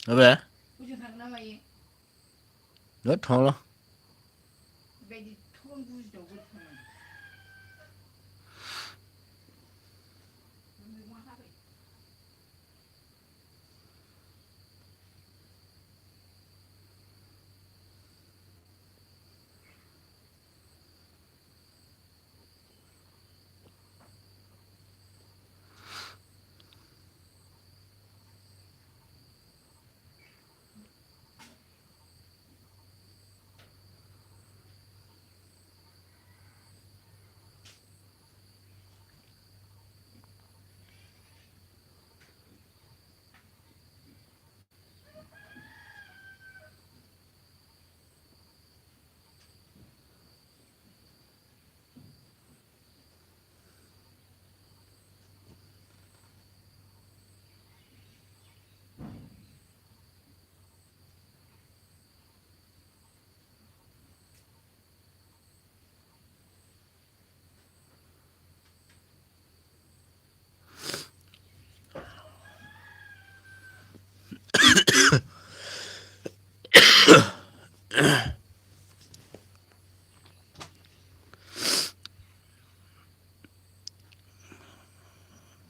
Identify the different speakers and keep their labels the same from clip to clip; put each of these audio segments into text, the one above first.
Speaker 1: Apa? Rất thôi lo.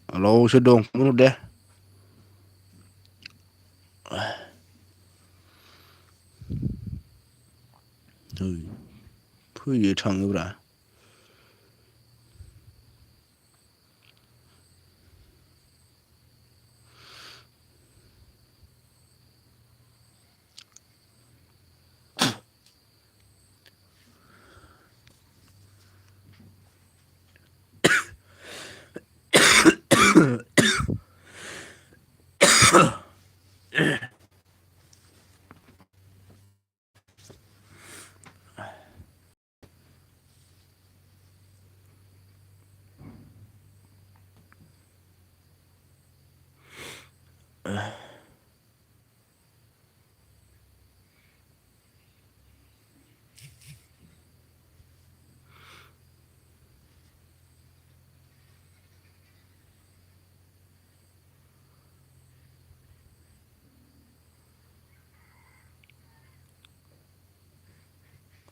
Speaker 1: Alo, sư đồn, muốn đây. Cứ gì thằng như vậy.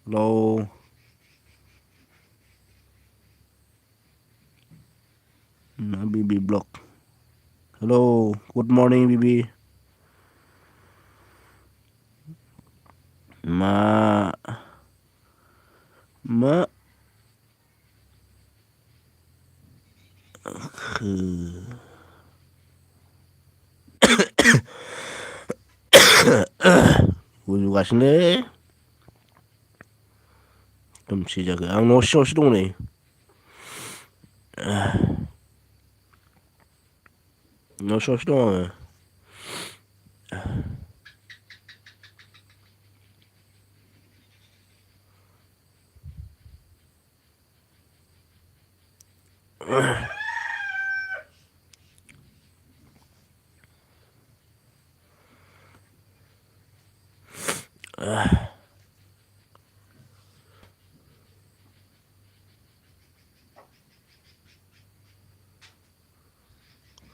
Speaker 1: Hello. BB block. Hello. Good morning, BB. Ma. 가시네. 좀 시작해. 너 시동네. 너 시동네.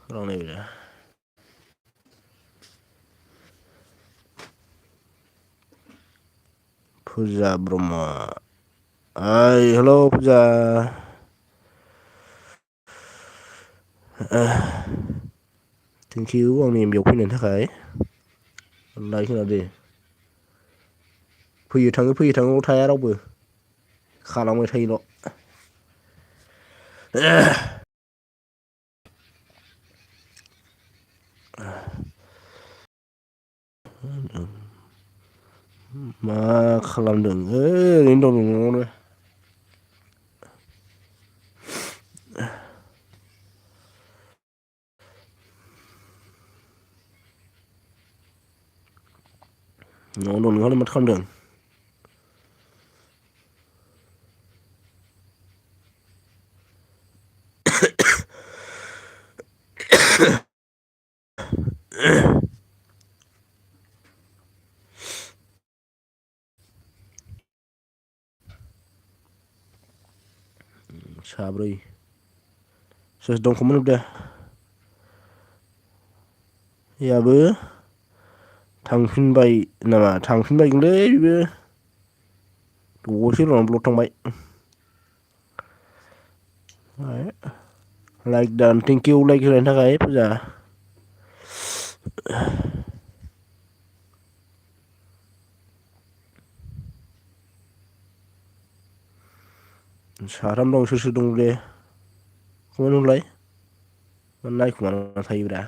Speaker 1: 그러네 그래. Puja Brahma. Ay, hello Puja. Thank you ông niệm biểu khuyên thật khải. Like cái nào đi. Phi thằng thay đâu bự. Khá là mới thay nó. Mà làm đừng đến đâu ngon rồi. Nó đồn ngon mà không đừng. Sabre. Ses dong không được đây. याबो थांफिनबाय नामा थांफिनबायगोनलै बेबो दसे उनावनो blood थांबाय like दान thank you like होनायनि थाखाय फुजा साथाम दं सोर सोर दं दे कमेन्ट हरलाय नायखुमाना थायोब्रा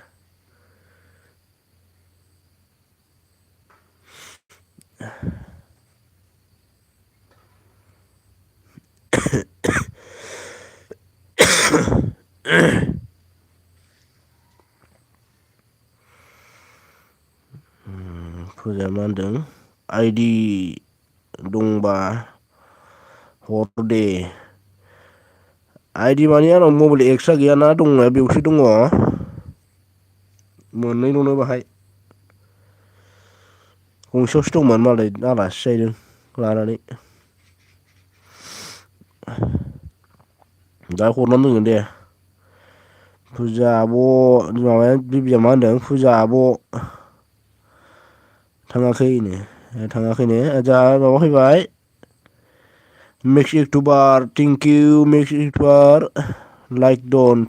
Speaker 1: फुजाया मा होनदों आइडि दंबा हर दे आइडि मानि आंनाव मबाइल एक्सट्रा गैयाना दंनाया बेयावसो दङ मोननैल'नो बाहाय गंसेयावसो दंमोन मालाय आलासि जाहैदों लानानै दा हरनानै दोनगोन दे फुजा आब' माबाया बिबिया मा होनदों फुजा आब' थाङाखैनो जोंहा माबा फैबाय mix YouTuber thank you mix YouTuber like दन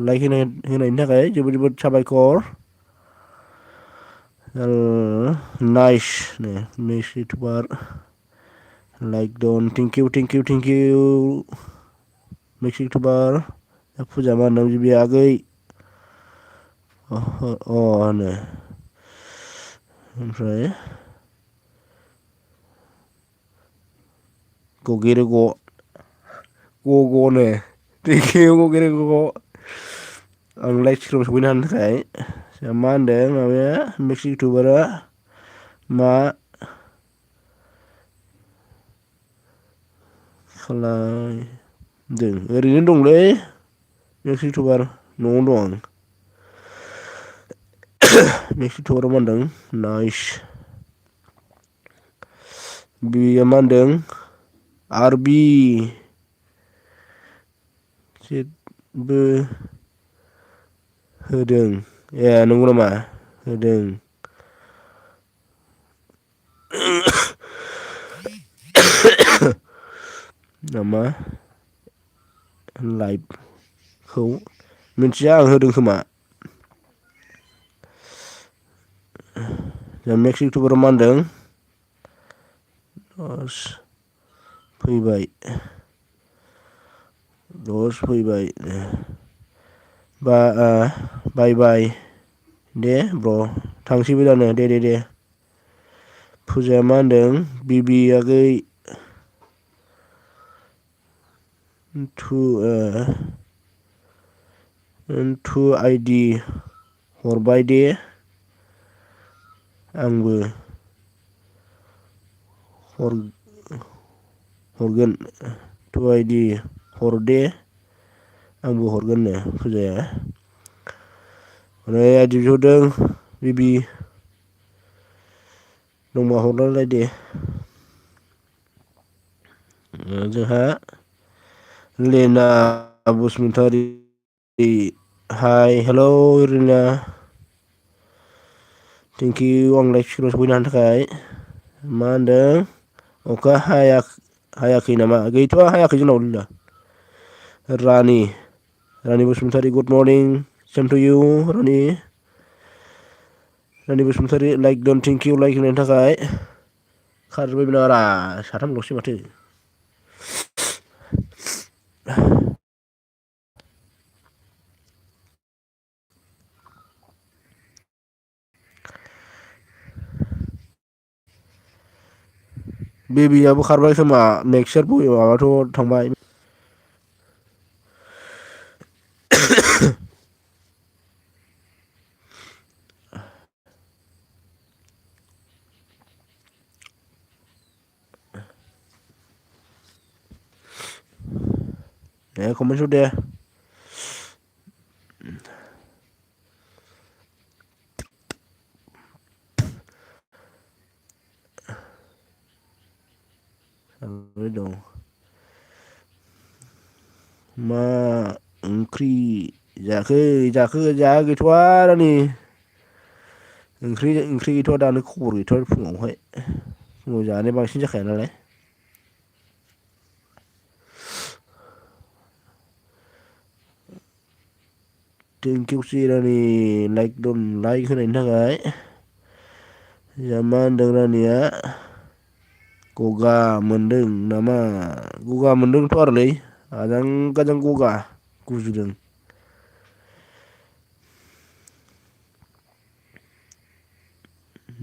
Speaker 1: लाइक होनायनि थाखाय जोबोद जोबोद साबायखर नाइस मिक्स इउटुबार लाइक दन thank you thank you thank you mix YouTuber फुजा मा होनदों बिबि आगै होनो ओमफ्राय गगेरे ग'नो थेंकिउ गगेरे ग' आं लाइक स्क्रिनाव सफैनो हानो थाखाय मा होनदों माबाया मिक्स इउटुबारा मा खालायदों ओरैनो दंलै मिक्स इउटुबार न'आवनो दं आं मिक्स इउटुबारा मा होनदों नाइस बिबिया मा होनदों आरबि जेबो होदों ए नंगौ नामा होदों नामा लाइभखौ मिथिया आं होदों खोमा मिक्स इउटुबारा मा होनदों फैबाय बाय बाय दे ब्र थांसैबो दानो दे फुजाया मा होनदों बिबि आगै टु आइडि हरबाय दे आंबो हरगोन टु आइडि हरदे आंबो हरगोननो फुजाया आइडि बिहरदों बिबि दंबा हरलायलाय दे जोंहा लेना बसुमतारी हाय हेलौ रिना थेंकिउ आं लाइक स्क्रिनाव सफैनो हानो थाखाय मा होनदों अखा हायाखै नामा गैथ'वा हायाखै जोंनाव दा Rani Basumatary good morning same to you Rani Basumatary like done thank you like होनायनि थाखाय खारजोब्बाय नामारा साथामल'सै माथो बेबियाबो खारबाय खोमा नेक्सार माबाथ' थांबाय कमेन्ट हर दे दं मा ओंख्रि जाखो गैथ'वा रानि ओंख्रि गैथ'आ दानो खबर गैथ'आ फुङावहाय फुङाव जानाया बांसिन जाखाया नालाय। थेंकिउसै रानि लाइक होनायनि थाखाय। जोंहा मा होनदों रानिया गगा मोनदों नामा गगा मोनदोंथ' आरोलै आजां गाजां गगा गुजुदों।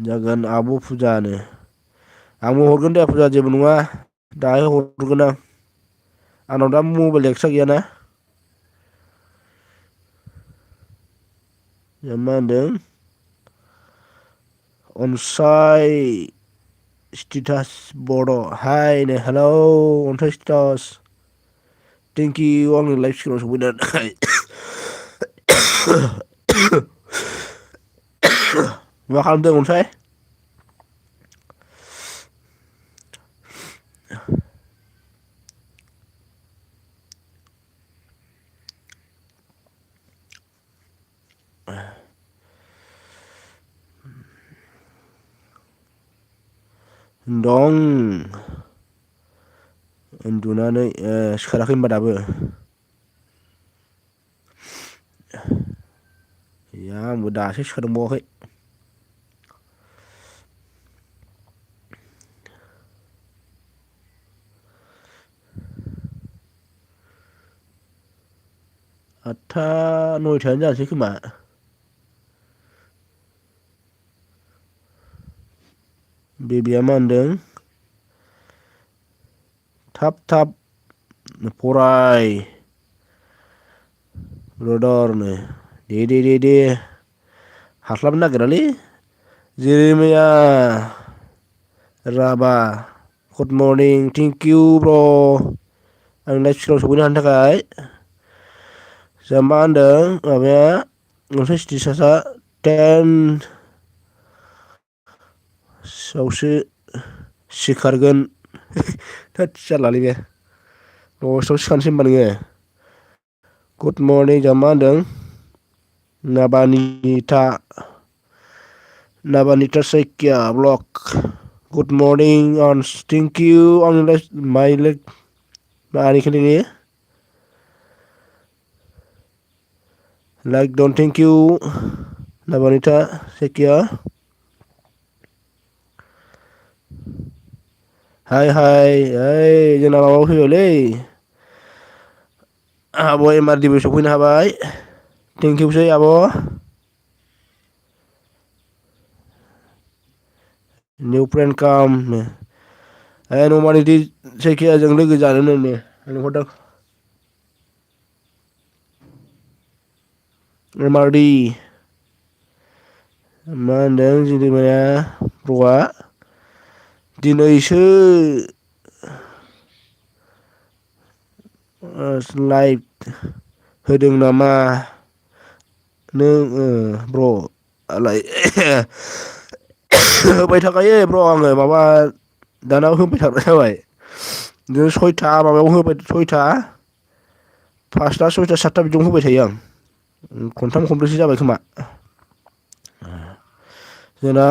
Speaker 1: जागोन आब' फुजानो आंबो हरगोन दे फुजा जेबो नङा दाहाय हरगोन आं आंनाव दा मबाइल एक्सट्रा गैयाना। मा होनदों अनसाय स्टेटास बड' हायनो हेलौ अन्साय स्टेटास थेंकिउ आंनि लाइफ स्कुलाव सफैनायनि थाखाय। मा खालामदों अनसाय? दं उन्दुनानै सिखाराखै होनबा दाबो? गैया आंबो दासो सिखारबावाखै। आदथा नयथायानो जानोसै खोमा। बेबिया मा होनदों थाब फराय ब्रादारनो दे हास्लाबनो नागिरालै जेरै मैया राभा गुड मर्निं थेंकिउ ब्र आं लाइफ स्कुलाव सफैनो हानो थाखाय। जा मा होनदों माबाया अनसाय स्टेटासआ 10 आवसो सिखारगोन थोद जारलालै बे 10 सिखारनोसै होनबा नोङो। गुड मर्निं जा मा होनदों Nabanita Saikia blog good morning अनस थेंकिउ आंनि मानिखौ नोङो like done thank you Nabanita Saikia हाय ओइ जोंना माबायाव फैबायलै आब' एमारडिबो सफैनो हाबाय थेंकिउसै आब'। निउ फ्रेन्ड काम नमानिथि जायखिया जों लोगो जानोनो लिंहरदों एमारडि मा होनदों जिरिमाया ब्र'आ दिनैसो लाइभ होदों नामा नों ब्र' आलाय होबाय थाखायो ब्र आङो माबा दाना होबाय थाग्रा जाबाय बिदिनो 6था माबायाव होबाय 6था 5था 6था 7था बिदियावनो होबाय थायो आं खनथाम खनब्रैसो जाबाय खोमा जोंना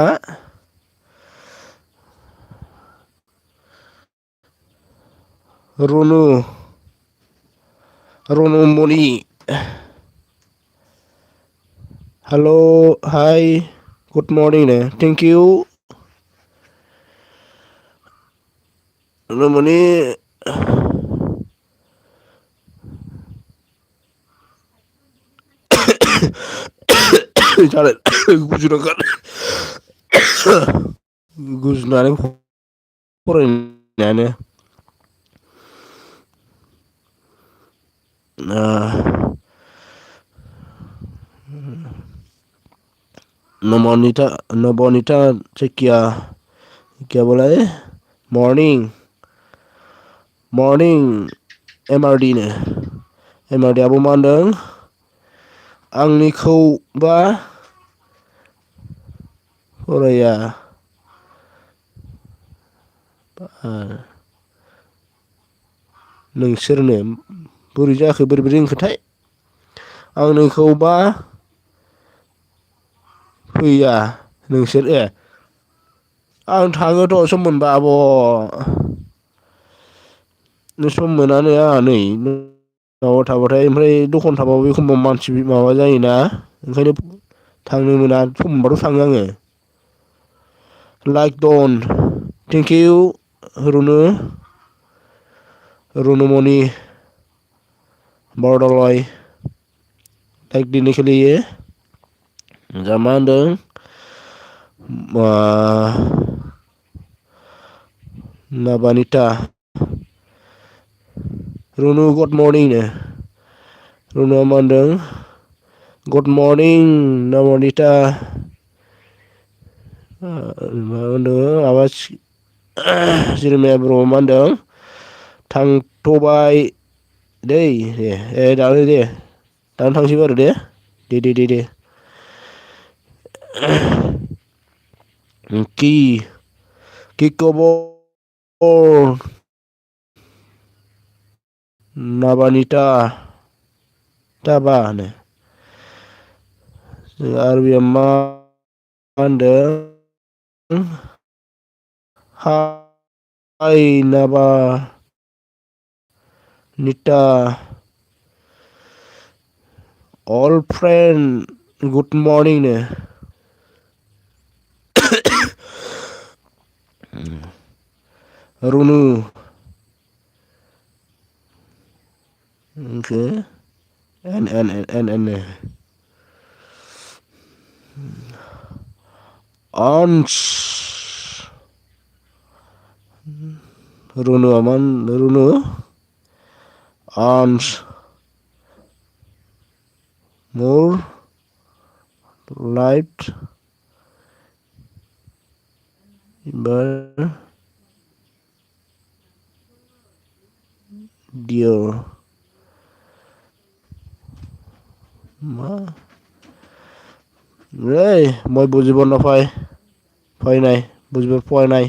Speaker 1: रनमनि हेल' हाय गुड मर्निं नो थेंकिउ रनमनि गुजुनानै फरायनायानो नबनिता चेकिया क्या बोला है मर्निं एमआरडि नो एमआरडि आबो मा होनदों आंनिखौबा फराया नोंसोरनो बोरै जाखो बोरै रोंखोथाय आंनिखौबा फैया नोंसोर आं थाङोथ' सम मोनबा आब' सम मोनानो आंहा नै न'आव थाबाथाय ओमफ्राय दखान थाबाबो एखमबा मानसि माबा जायोना ओंखायनो थांनो मोना सम मोनबाथ' थाङो आङो लाइक दन थेंक इउ रुनुमणि बरदलय लाइक दिनै खोलैयो जा मा होनदों नाबानिता रुनु गुड मर्निं नो रुनुआ मा होनदों गुड मर्निं नबनिता मा होनदों माबा जिरमिया बर' मा होनदों थांथ'बाय दै दानो थांसैबो आरो दे कि खबर नाबानिता टाबा होनो आरो बेयाव मा होनदों हाय नाबा निता अल फ्रेन्ड गुड मर्निं नो रुनु एन अन्स रुनु अन्स मोर लाइट डियर मा মই বুজিব নাপায় फरायनाय बुजिबाय फरायनाय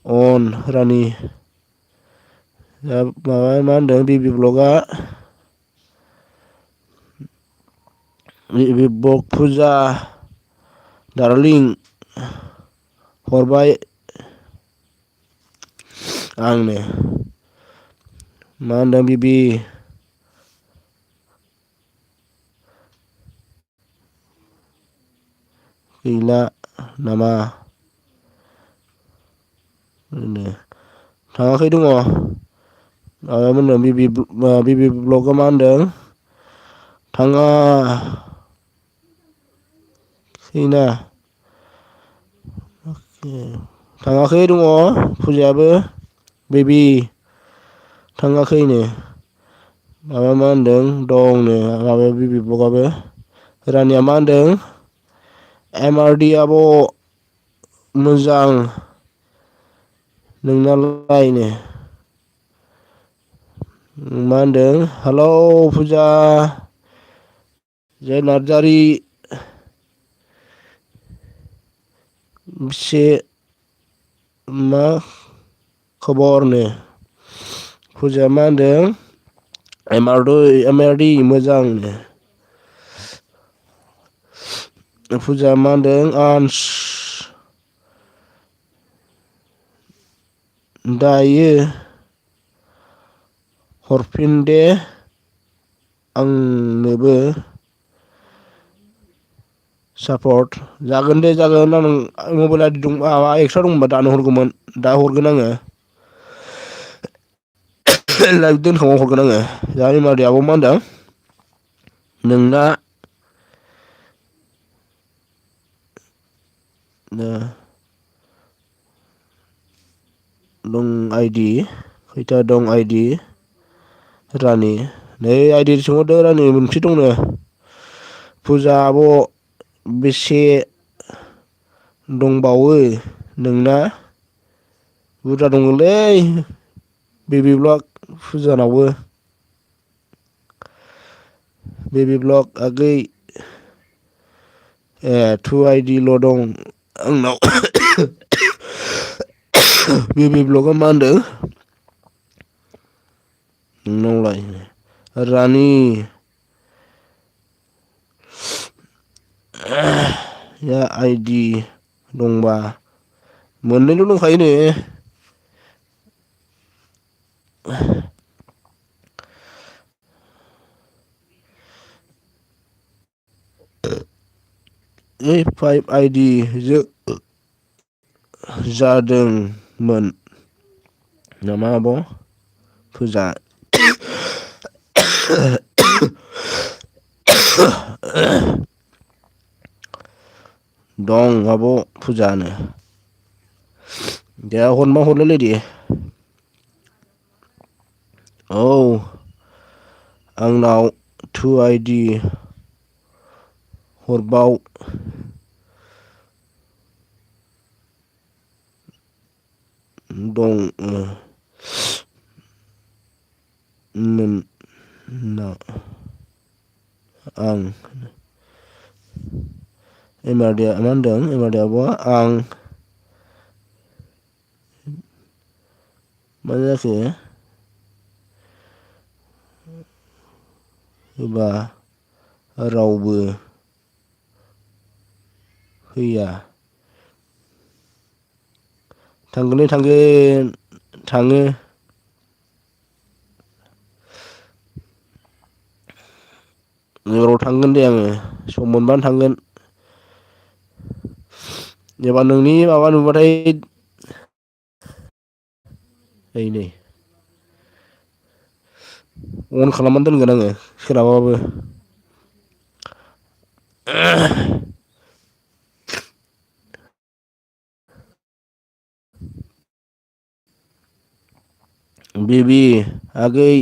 Speaker 1: अन रानि माबा मा होनदों बिबि ब्लगा बक फुजा दार्लिं हरबाय आंनो मा होनदों बिबि गैला नामा थाङाखै दङ माबामोनदों बिबि ब्लगआ मा होनदों थाङा खैना थाङाखै दङ फुजायाबो बेबि थाङाखैनो माबा मा होनदों दंनो माबायाव बिबि ब्लगआबो रानिया मा होनदों एमआरडि आब' मोजां नोंनालायनो मा होनदों हेलौ फुजा जय नार्जारि बेसे मा खबरनो फुजाया मा होनदों एमआरडि मोजांनो फुजा मा होनदों आन्स दायो हरफिन दे आंनोबो सापर्ट जागोन दे जागोन आं मबाइल आइदि दं माबा एक्सट्रा दंबा दानो हरगौमोन दा हरगोन आङो लाइभ दोनखांबा हरगोन आङो दा एमआरडि आब'आ मा होनदों नोंना दं आइडि खैथा दं आइडि रानि नै आइडि सोंहरदो रानि मोनसे दंनो फुजा आब' बेसे दंबावो नोंना बुरजा दङलै बेबि ब्लग फुजानावबो बेबि ब्लग आगै टु आइडिल' दं आंनाव बेबि ब्लगआ मा होनदों नोंनावलाय रानि या आइडि दंबा मोननैल' दंखायो नो फाइभ आइडि जादोंमोन नामा आब' फोजा दं आब' फुजानो दे हरनोबा हरलायलाय दे औ आंनाव 2 आइडि हरबाव दं आं एमारदिया मा होनदों एमारदिया आब'आ आं मा जाखो होबा रावबो फैया थांगोनलै थांगोन थाङो एबाराव थांगोन दे आङो सम मोनबानो थांगोन एबार नोंनि माबा नुबाथाय नै अन खालामनानै दोनगोन आङो सोलाबाबाबो बेबि आगै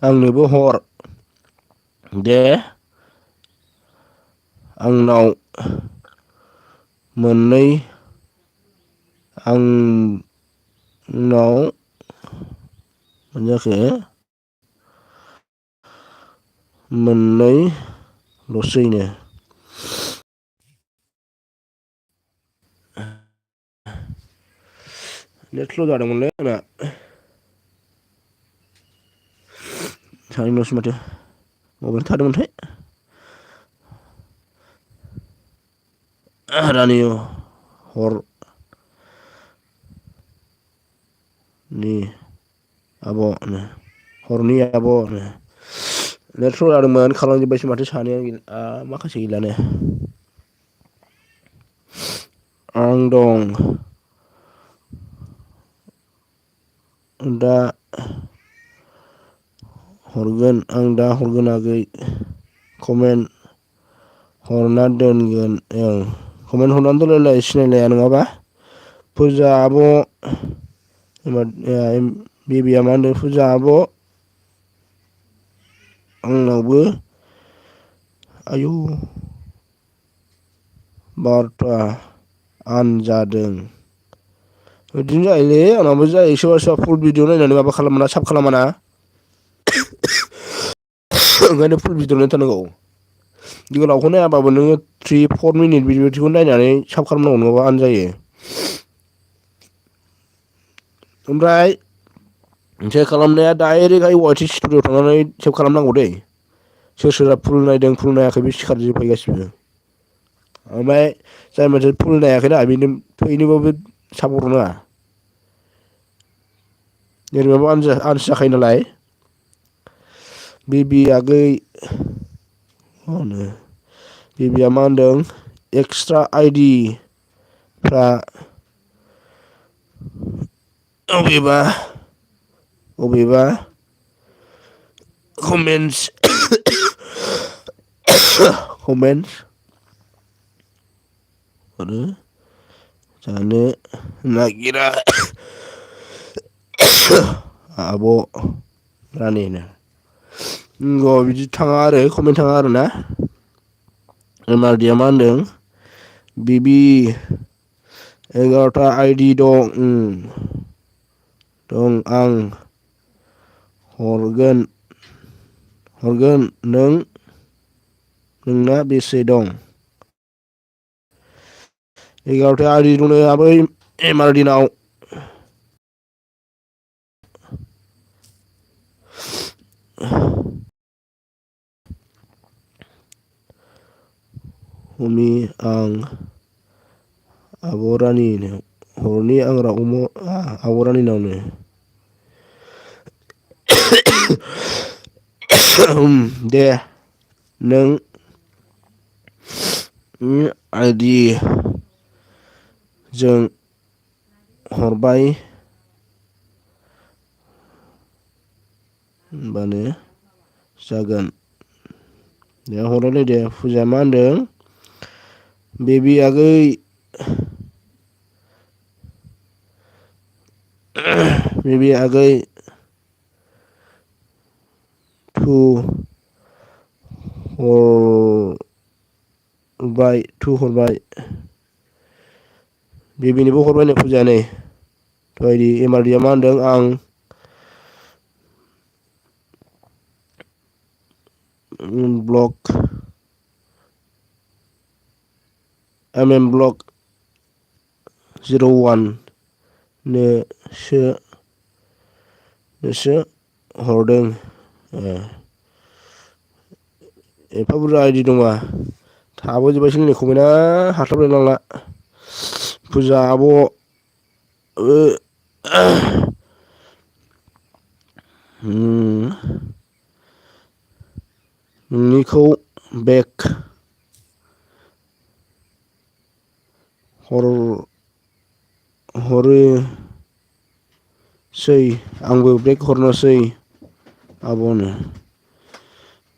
Speaker 1: आंनोबो हर दे आंनाव मोननै आंनाव मा जाखो मोननै लसैनो नेट स्ल' जादोंमोनलै आंना सानैल'सै माथो मबाइल थादोंमोनथाय रानि हर नि आब'नो हरनि आब'नो नेट स्ल' जादोंमोन खालामजोब्बायसो माथो सानैया माखासे गैलानो आं दं दा हरगोन आं दा हरगोन आगै कमेन्ट हरना दोनगोन कमेन्ट हरनानै दोनलायलाय सिनायलाया नङाबा फुजा आब' बेबिया मा होनदों फुजा आब' आंनावबो आयौ बार'था आन जादों बिदिनो जायोलै आंनाबो जायो सोरबा सोरबा फुल भिडिअ नायनानै माबा खालामा साब खालामाना ओंखायनो फुल भिडिअ नायथारनांगौ गोलावखौ नायाबाबो नोङो 3-4 मिनिट बिदिखौ नायनानै साब खालामनांगौ नङाबा आन जायो ओमफ्राय सेभ खालामनाया डाइरेक्टहाय वाइटि स्टुडिअ थांनानै सेभ खालामनांगौ दै सोर सोरहा फुल नायदों फुल नायाखै बे सिखारजोबखायो गासिबो ओमफ्राय जाय मानसि फुल नायाखैना बेनो फैनोबाबो सापर्ट हरनाङा ओरैबाबो आनसो जाखायो नालाय बेबि आगै बेबिया मा होनदों एक्सट्रा आइडि फ्रा अबेबा कमेन्टस हरो जानो नागिरा आब' रानिनो बिदि थाङा आरो कमेन्ट थाङा आरोना एमारदिया मा होनदों बिबि 11था आइडि दं आं हरगोन नोंना बेसे दं 11था आइडि दंनो आबै एमारदिनाव हमि आं आब'रानि हरनि आं आब'रानिनावनो दे नों आइदि जों हरबाय होनबानो जागोन। दे हरलाय दे फुजाया मा होनदों बेबि आगै बेबि आगै थु हरबाय बेबिनोबो हरबाय नो फुजाया नै दहाय एमारदिया मा होनदों आं ब्लक ब्लक 01 नोसो हरदों। एफा बुरजा आइदि दंबा थाबोजोबबायसो खमायना हास्लाबलाय लांला फुजा आब' नोंनिखौ बेक हरोसै आंबो बेक हरनोसै आब'नो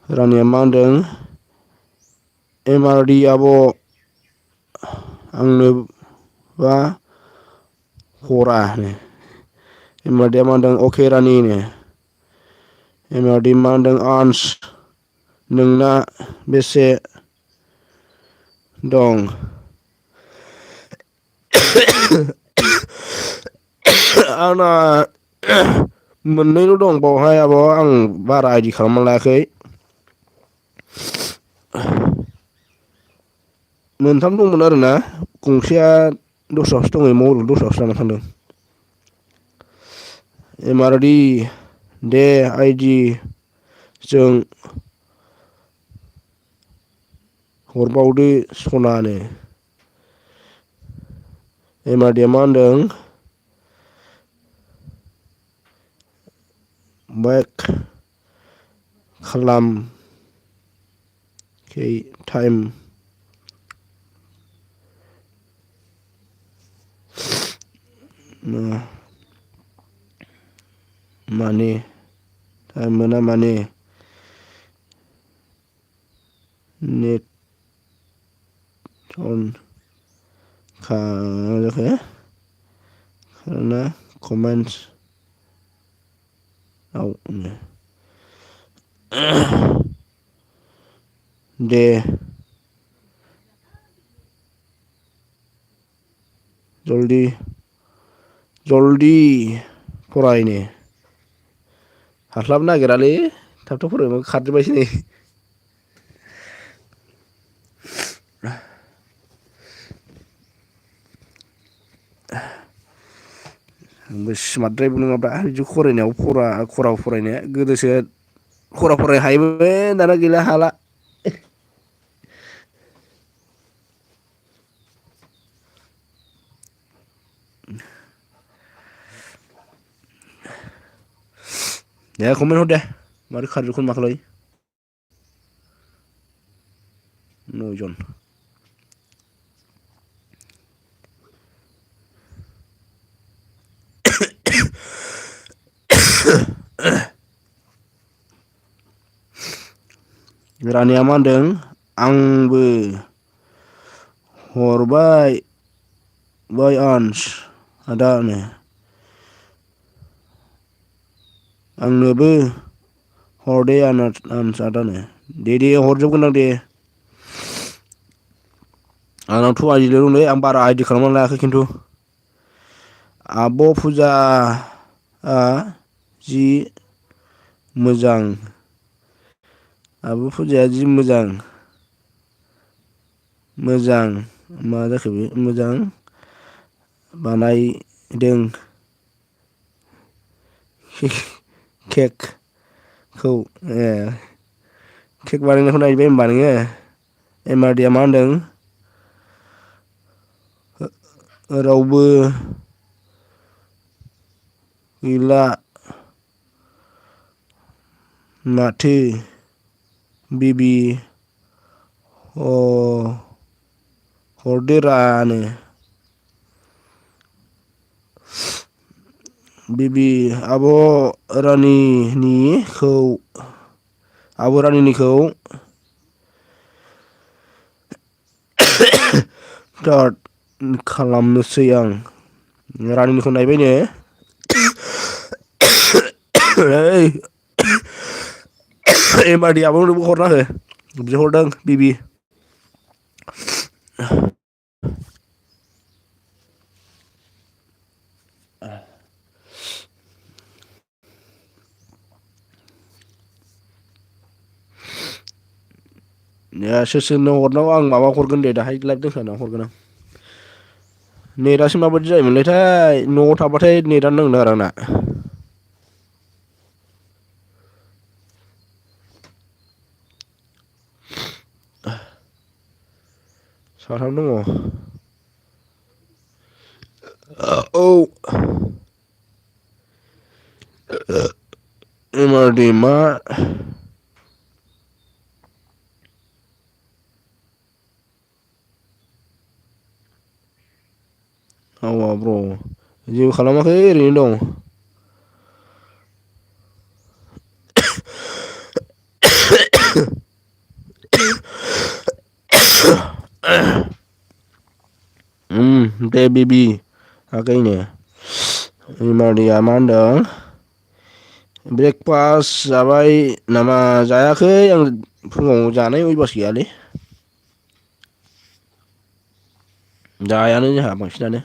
Speaker 1: रानिया मा होनदों एमारदि आब' आंनोबा हरा एमारदिया मा होनदों अके रानि एमारदि मा होनदों आन्स नोंना बेसे दं आंना मोननैल' दं बावहाय आब' आं बारा आइदि खालामना लायाखै मोनथाम दंमोन आरोना गंसेया दस्रायावसो दङ मबाइलखौ दस्रायावसो लाना थांदों एमारदि दे आइदि जों हरबावदो सनानो एमारदिया मा होनदों बेक खालाम टाइम माने टाइम मोना माने नेट अन खालामना कमेन्टस आव दे जल्दि फरायनो हास्लाबनो नागिरालै थाब थाब फरायबा खारजोब्बायसो नै आंबो स्मार्टद्रायबो नङाब्रा बिदि फरायनायाव खरा फरायनाया गोदोसो खरा फरायनो हायोमोन दाना गैला हाला दे कमेन्ट हर दे मारै खारजोबखो माखौलाय 9 जन रानिया मा होनदों आंबो हरबाय आन्स आदानो आंनोबो हरदे आन्स आदानो दे हरजोबगोन आं दे आंनावथ' आइडिल' दंलै आं बारा आइडि खालामना लायाखै खिन्थु आब' फुजा जि मोजां आब' फुजाया जि मोजां मा जाखो बे मोजां बानायदों केकखौ ए केक बानायनायखौ नायबाय होनबा नोङो एमआरडिआ मा होनदों रावबो गैला माथो बेबि हरदोरानो बेबि आब' रानिनिखौ स्टार्ट खालामनोसै आं रानिनिखौ नायबायनो ओइ एमआरडि आब'नोबो हरना हो बिहरदों बिबि सोर सोरनो हरनांगौ आं माबा हरगोन दे दाहाय लाइभ दोनखांना हरगोन आं नेटआसो माबायदि जायोमोनलायथाय न'आव थाबाथाय नेटआनो नांनो नागिरा आंना साथाम दङ औ एमआरडि मा ब्र जेबो खालामाखै ओरैनो दं दे बेबि आगैनो एमआरडिआ मा होनदों ब्रेकफास्ट जाबाय नामा जायाखै आं फुङाव जानाय अयभास गैयालै जायानो जोंहा बांसिनानो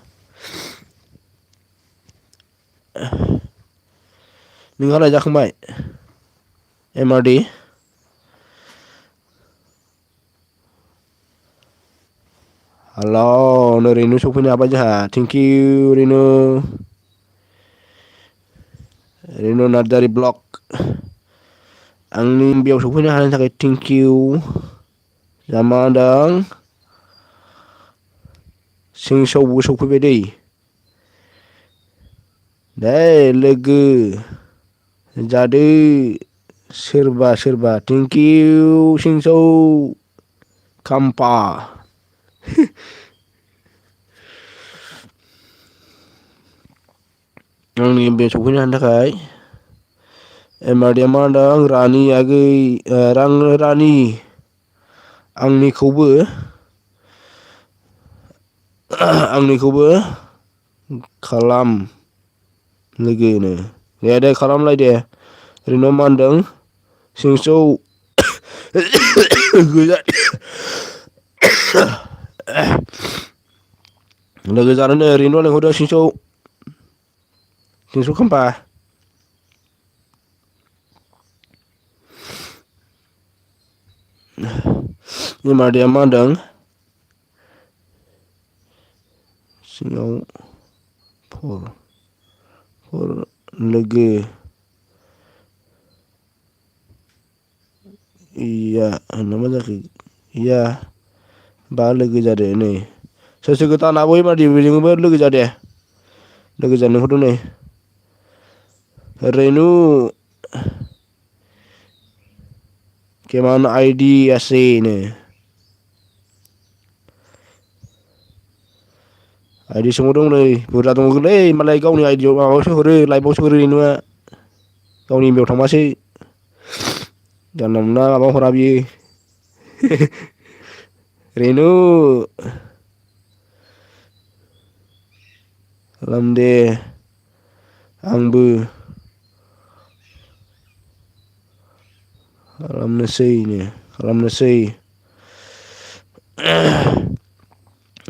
Speaker 1: नोंहालाय जाखांबाय एमआरडि हेल' नै रेनु सफैनो हाबाय जोंहा थेंकिउ रेनु नार्जारि ब्लक आंनि बेयाव सफैनो हानायनि थाखाय थेंकिउ जा मा होनदों सिंसावबो सफैबाय दै दे लोगो जादो सोरबा सोरबा थेंकिउ सिंसाव खाम्फा आंनि बे सफैनो हानो थाखाय एमआरडिआ मा होनदों रानि आगै रानि आंनिखौबो खालाम लोगोनो दे खालामलाय दे ओरैनो मा होनदों सिंसाव लोगो जानोनो ओरैनो लेंहरदो सिंसाव खाम्फा एमआरडिआ मा होनदों सिङाव फर लोगो इया मा जाखो इया बा लोगो जादो नै सोर सोर गोदान आब' एमआरडिजोंबो लोगो जादे लोगो जानो लिंहरदों नै रेनु केमान आइडि आसेनो आइदि सोंहरदों नै बुरजा दङलै मालाय गावनि आइडियाव माबायावसो हरो लाइभआवसो हरो रेनुआ गावनि एमबियाव थांबासो जानला मोनला माबा हरा बियो रेनु खालाम दे आंबो खालामनोसै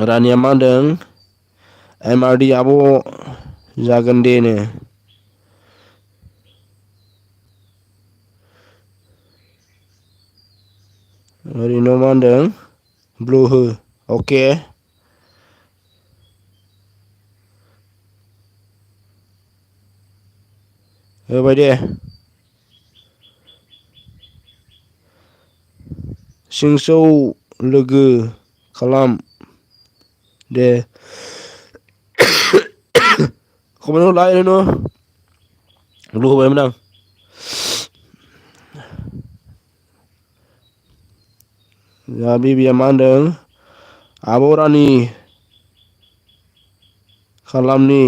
Speaker 1: रानिया मा होनदों एमआरडि आब' जागोन दे नो ओरैनो मा होनदों ब्लु हो अके होबाय दे सिंसौ लोगो खालाम दे खमाव लाय ओरैनो ल होबायमोन आं दा बिबिया मा होनदों आब' रानि खालामनि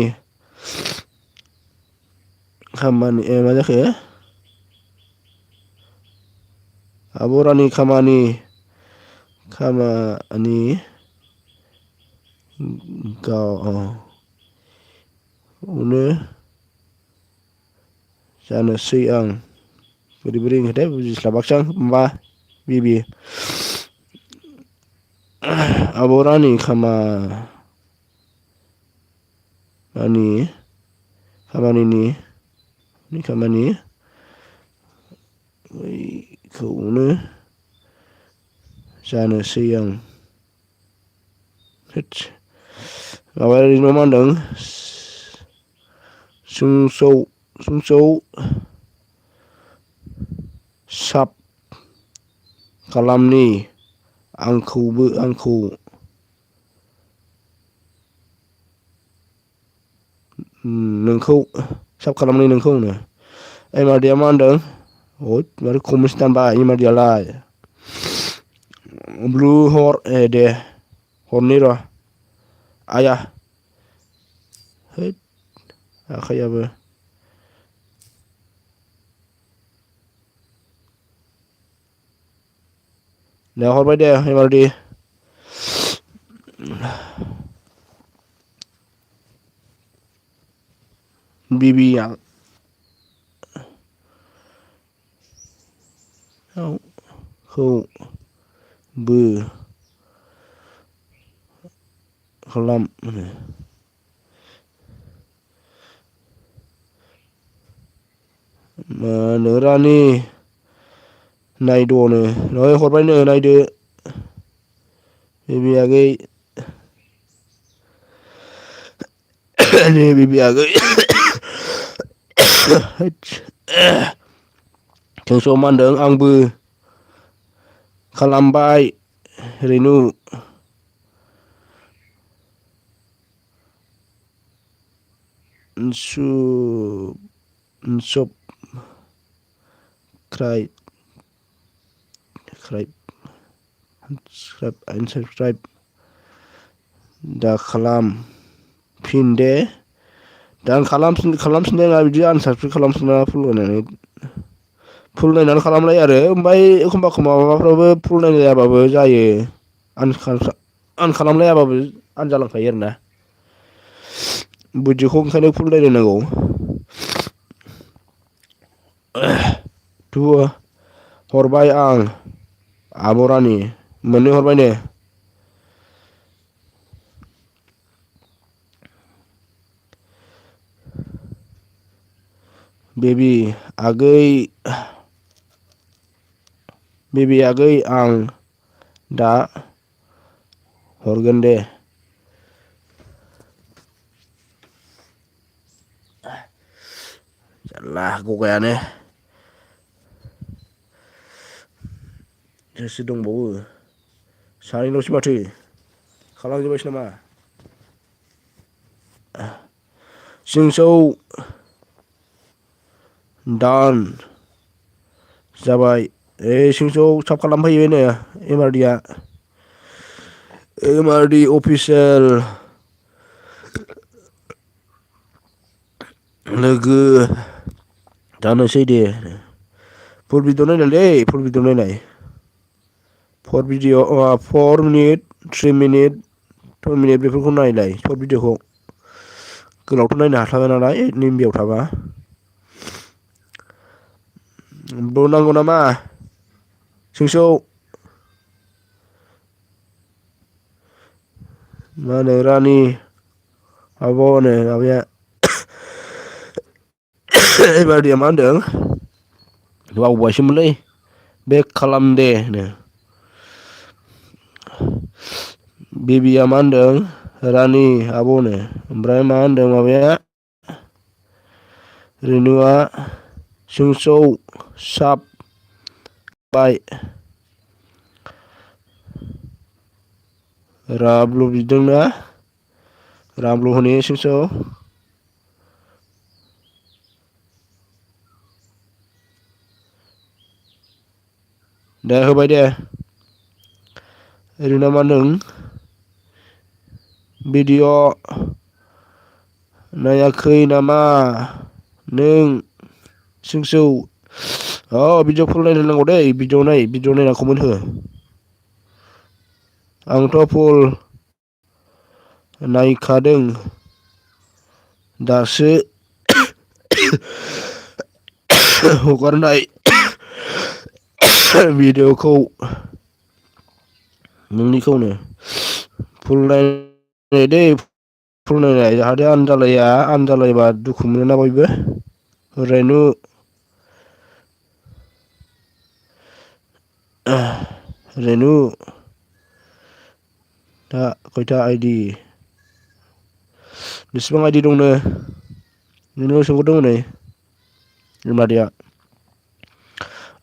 Speaker 1: खामानि मा जाखो आब' रानि खामानि गावनो जानोसै आं बोरै बोरै होनखोथाय बुजिस्लाबाखैसै आं मा बिबि आब' रानि खामानि खौनो जानोसै आं माबा ओरैनो मा होनदों सुंसौ साब खालामनि आंखौ नोंखौ साब खालामनि नोंखौ होनो एमारदिया मा होनदों माथो खमसो दानबाय एमारदियालाय ब्लु हर दे हरनि र' आया हैद आखाइयाबो दे हरबाय दे एबारदि बिबिया खौबो खालाम होनो रानि नायद'नो नय हरबायनो नायदो बिबि आगै बिबि आगै मा होनदों आंबो खालामबाय रेनु साबसक्राइब दा खालामफिन दे दा आं खालामफिनदों आरो बिदि आनसाबसक्राइब खालामफिना फुल नायनानै खालामलाय आरो ओमफ्राय एखमबा माबाफ्रावबो फुल नायनाय जायाबाबो जायो आन खालामलायाबाबो आन जालांखायो आरोना बिदिखौ ओंखायनो फुल नायलायनांगौ हरबाय आं आब' रानि मोननै हरबाय नो बेबि आगै आं दा हरगोन दे जारला गगायानो सोर दंबावो सानैल'सै माथो खालामजोब्बायसो नामा सिंसौ दान जाबाय सिंसौ साब खालामफैयो नो एमआरडि अफिसियेल लोगो जानोसै दे फुल भिडिअ नायनायलै फुल भिडिअ नायनाय 4 मिनिट 3 मिनिट 2 मिनिट बेफोरखौ नायलाय सर्ट भिडिअखौ गोलावथ' नायनो हास्लाबा नालाय एमबियाव थाबा नांगौ नामा सिंसौ मा होनो रानि आब' होनो माबाया एबारदिया मा होनदों बावबायसोमोनलै बेक खालाम दे नो बेबिया मा होनदों रानि आब'नो ओमफ्राय मा होनदों माबाया रेनुआ जोंसौ साब बाय राब्लु बिदोंना राब्लु हनै जोंसौ दे होबाय दे ओरैनो मा होनदों भिडिअ' नायाखै नामा नों सोंसौ भिडिअ फुल नायनांगौ दै भिडिअ नायना कमेन्ट हो आंथ' फुल नायखादों दासो हगारनाय भिडिअ'खौ नोंनिखौनो फुल नाय दै फुल नायनाय जाहाथे आनजालायबा दुखु मोनोना बयबो रेनु रेनु दा खयथा आइडि बेसेबां आइडि दंनो नोंनाव सोंहरदों हनै बिमादैया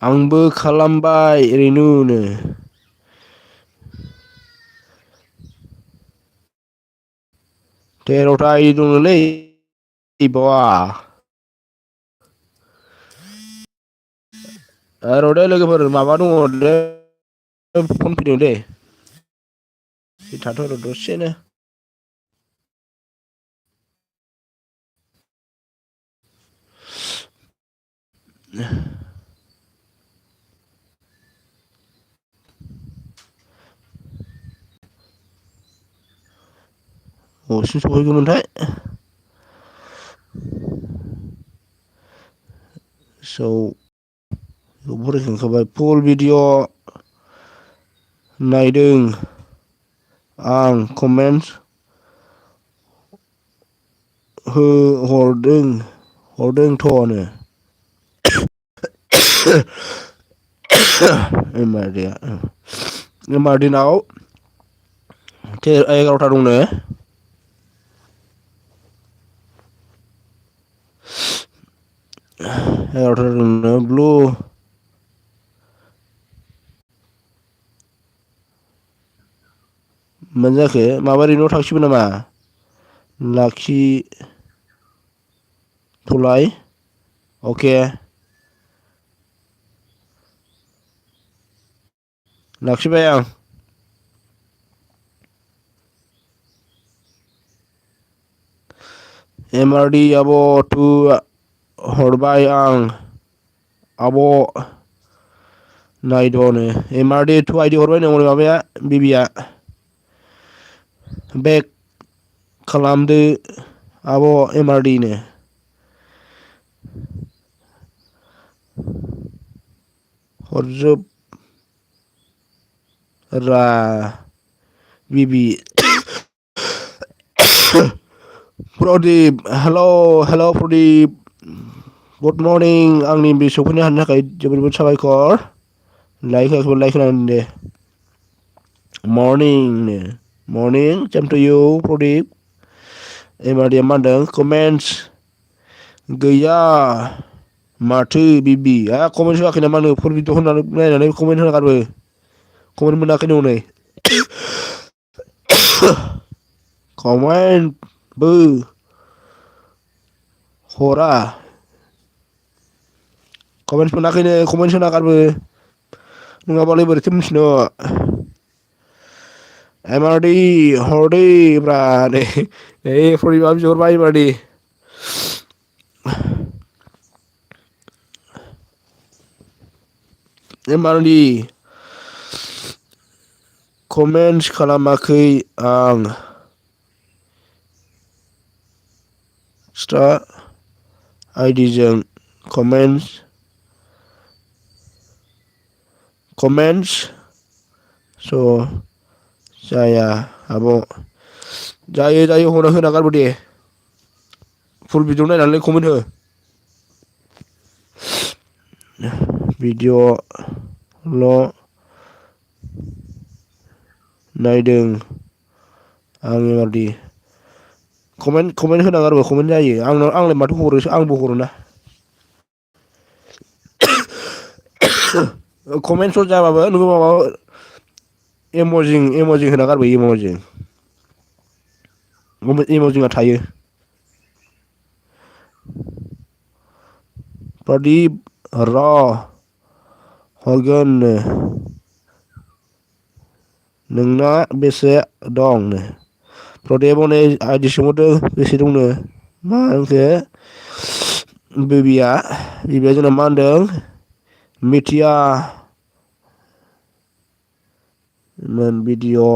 Speaker 1: आंबो खालामबाय रेनुनो 13था आइडि दंनोलै बावा र' दे लोगोफोर माबा दङ दे फन फैदों दे थाथ' र' दसेनो अबेसिम सफैगौमोनथाय फरायखांखाबाय फुल भिडिअ' नायदों आं कमेन्टस हरदोंथ'नो एमारदिनाव 11था दंनो 11था दंनो ब्लु मानो जाखो माबा ओरैनो थांसिगोन नामा लाखि थलाय अके लाखिबाय आं एमआरडि आब' टु हरबाय आं आब' नायद'नो एमआरडि टु आइडि हरबाय नो माबाया बिबिया बेक खालामदो आब' एमआरडि नो हरजोब रा बिबि प्रदीप हेल' प्रदीप गुड मर्निं आंनि बे सफैनो हानो थाखाय जोबोद जोबोद साबायखर लाइक होनानै दे morning same to you Pradeep एमआरडिया मा होनदों कमेन्टस गैया माथो बिबि कमेन्ट होआखै नामा नो फुल भिडिअ नायनानै कमेन्ट होना गारबो कमेन्ट मोनाखै नो हनै कमेन्टबो हरा कमेन्टस मोनाखैनो कमेन्टस होना गारबो नङाबालाय बोरैथो मिथिनो एमआरडि हरदे ब्रा नै प्रदीपआ बिहरबाय एमआरडि एमआरडि कमेन्टस खालामाखै आं स्टार आइडिजों कमेन्टस स' जाया आब' जायो होना गारबो दे फुल भिडिअ नायनानै कमेन्ट हो भिडिअल' नायदों आं एमआरडि कमेन्ट होना गारबो कमेन्ट जायो आंलाय माथो हरोसो आंबो हरोना कमेन्ट सर्ट जाबाबो नोङो माबा इम'जिं होना गारबो इम'जिंआ थायो। प्रदीप र हरगोन नोंना बेसे दं प्रदीप हनै आइदि सोंहरदों बेसे दंनो मा होनखो बेबिया जोंना मा होनदों मिथिया मोन भिडिअ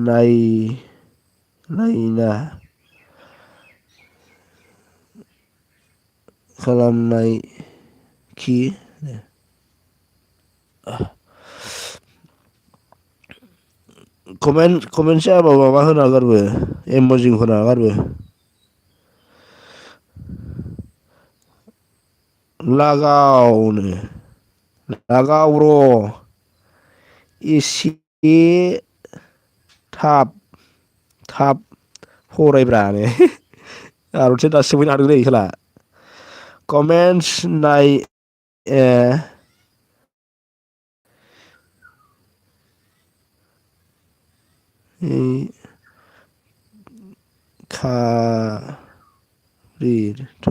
Speaker 1: नायना खालामनाय खि कमेन्ट जायाबा माबा होना गारबो इम'जिं होना गारबो लागाव र' एसे थाब फरायब्रा आर'थिया दासो सफैनो हादों दै खेला कमेन्टस नाय खारिथ'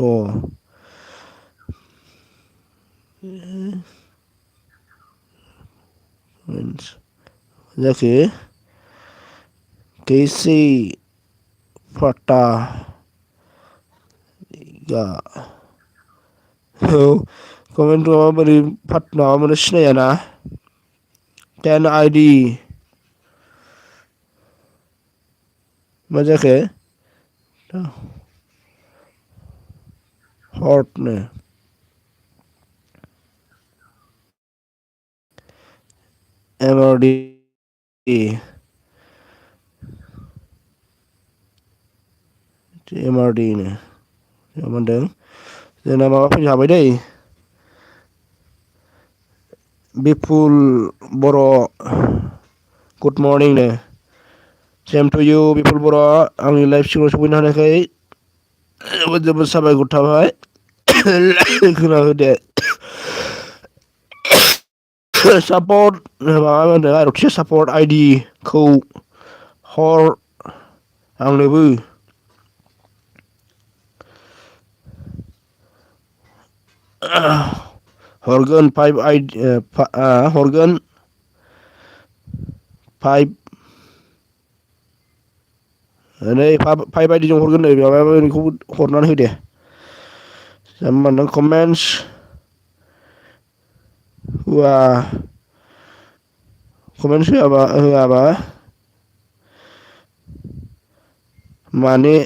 Speaker 1: जाखो कैसे पता औ कमेन्ट माबा बोरै माबा मोनो सिनायाना 10 आइडि मा जाखो हटनो एमआरडि नो मा होनदों जोंना माबा फैनो हाबाय दै बिपुल बर' गुड मर्निं नो सेम टु इउ बिपुल बर' आंनि लाइफ सिगाङाव सफैनो हानायखाय जोबोद साबायखर थाबाय खोना होदो सापर्ट माबा होनदों आर'थि सापर्ट आइडि खौ हर आंनोबो हरगोन 5 हरगोन 5 नै 5 आइडिजों हरगोन नै माबायाबो बेखौबो हरनानै होदे जाम्बा नों कमेन्टस कमेन्टस होआबा माने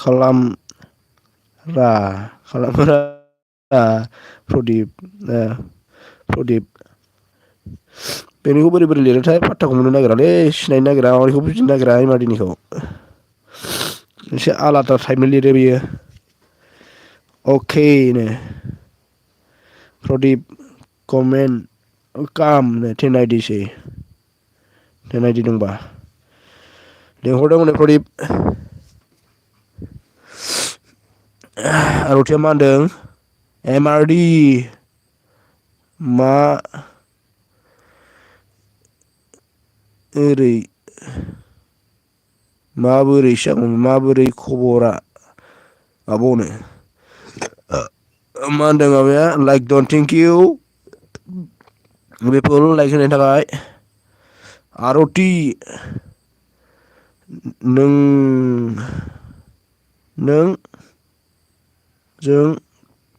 Speaker 1: खालामरा प्रदिप बेनिखौ बोरै लिरोथाय फात्ताखौ मोननो नागिरालै सिनायनो नागिरा माबानिखौ बुजिनो नागिरा इमारदिनिखौ एसे आलादा टाइपनि लिरो बियो अके नो प्रदिप कमेन्ट काम 10 आइडिसै 10 आइडि दंबा लिंहरदों हनै प्रदिप आर'थिया मा होनदों एमआरडि मा ओरै माबोरै खबरा आब'नो मा होनदों माबाया लाइक डन थेंक इउ बेफोर लाइक होनायनि थाखाय आर'थि नों जों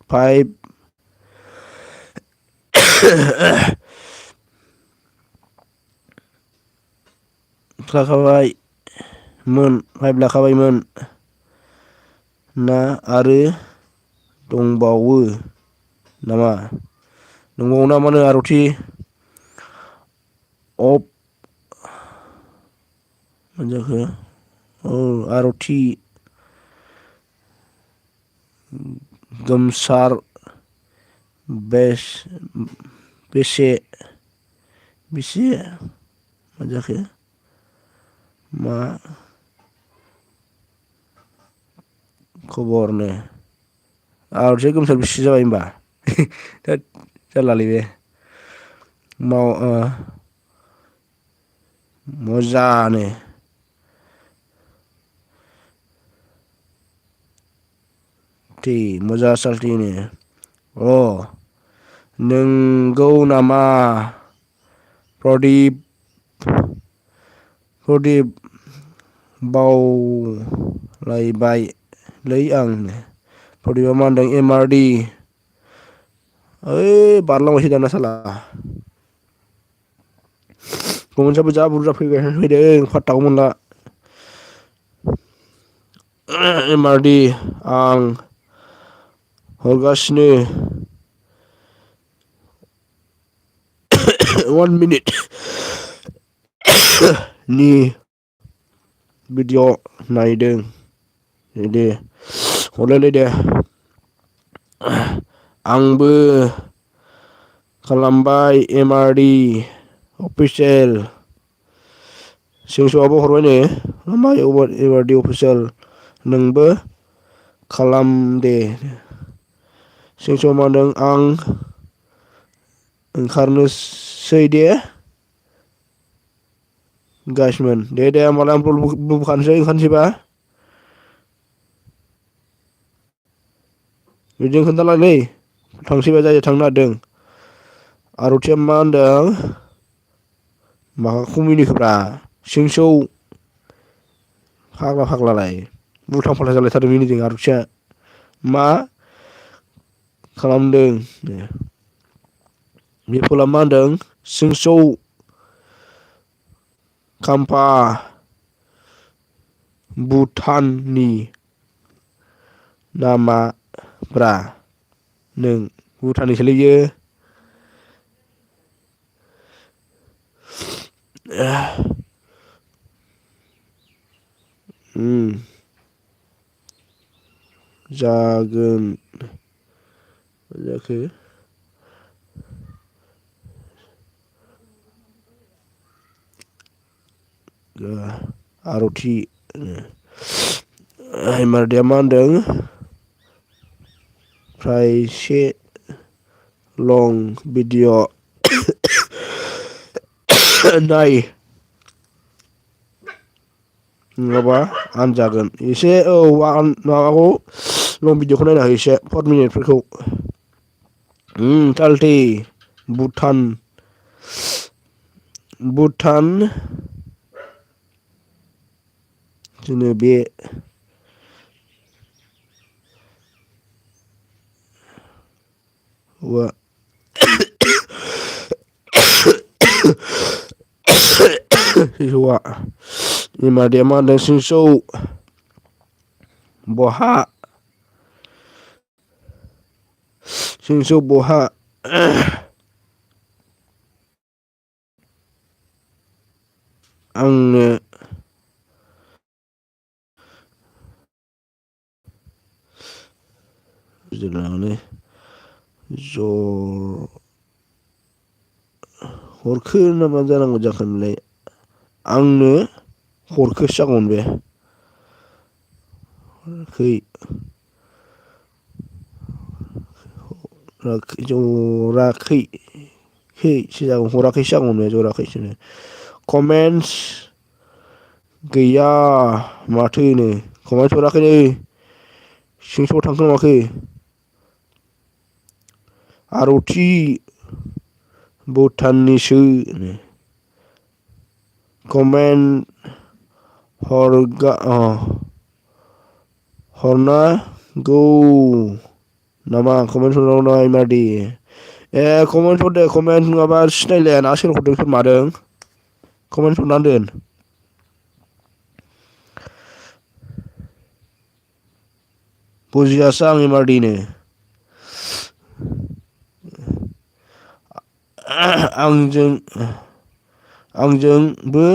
Speaker 1: 5 लाखाबायमोन ना आरो दंबावो नामानो आर'थि अफ मोनजाखो आर'थि गोमसार बेसे बेसे मा जाखो मा खबरनो आरुथिया गोमसार बेसे जाबाय होमबा थोद जारलालै बे मोजानो थै मोजा सालथेनो अ नोंगौ नामा प्रदिप बावलायबायलै आं प्रदिपा मा होनदों MRD ओइ बारलांबायसो दाना साला कमेन्टसाबो जा बुरजा फैदों फात्ताखौनो मोनला MRD आं हरगासिनो 1 मिनिट नि भिडिअ नायदों दे हरलायलाय दे आंबो खालामबाय MRD अफिसियेल सिंसुआबो हरबाय नो MRD अफिसियेल नोंबो खालाम दे सिंसुआ मा होनदों आं ओंखारनोसै दे गाइसमोन दे होमबालाय आं ओंखारनोसैबा बिदिनो खोन्थालालै थांसैबा जाय थांनो नागिरदों आरुथिया मा होनदों माखौ मिनिखोब्रा सिंसौ फाग्लालाय उल्थां फाल्थां जालायथारदों मिनिदों आरुथिया मा खालामदों बिपुला मा होनदों सिंसौ खाम्फा भुटाननि नामा ब्रा नों भुटाननिसोलै इयो जागोन मा जाखो आरथि MRD मा होनदों प्रायसे लं भिडिअ नाय नङाबा आनजागोन एसे माबाखौ लं भिडिअखौ नायना हो एसे 4 मिनिटफोरखौ तालथे भुटान जोंनो बे हौवा MRD मा होनदों सिंसौ बहा आंनो हरखो नामा जानांगौ जाखोनलाय आंनो हरखोसो जागौमोन बे हराखैसो जागौमोन जराखैसो कमेन्टस गैया माथो कमेन्टस हराखैनो सिंसौआव थांखो ना माखो आरथि भुटाननिसो कमेन्ट हरनांगौ नामा कमेन्ट हरनांगौ नामा MRD कमेन्ट हरदो कमेन्ट नङाबा सिनायलाया ना सोर हरदों सोर मादों कमेन्ट हरनानै दोन बुजियासै आं MRD नो आंजोंबो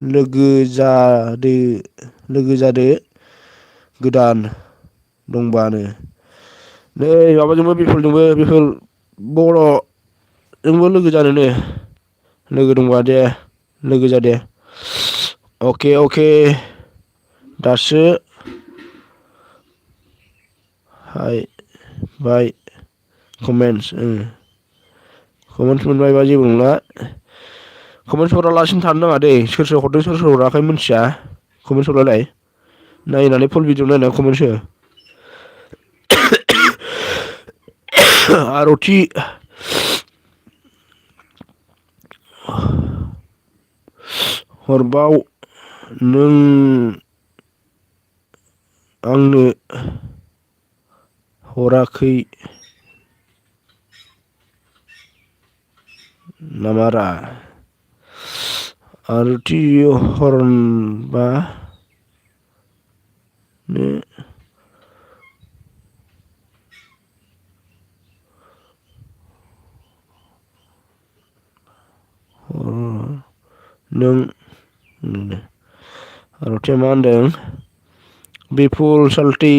Speaker 1: लोगो जादो गोदान दंबानो नै माबाजोंबो बिपुल बर'जोंबो लोगो जानोनो लोगो दंबा दे लोगो जादे अके दासो हाय बाय कमेन्टस कमेन्टस मोनबायबा जेबो नंला कमेन्टस हरालासिनो थानो नाङा दै सोर हरदों सोर हराखै मिथिया कमेन्टस हरलायलाय नायनानै फुल भिडिअ नायनानै कमेन्टस हो आरथि हरबाव नों आंनो हराखै नामारा आरथि हरबा नो नों आरथिया मा होनदों बिपुल साल्टि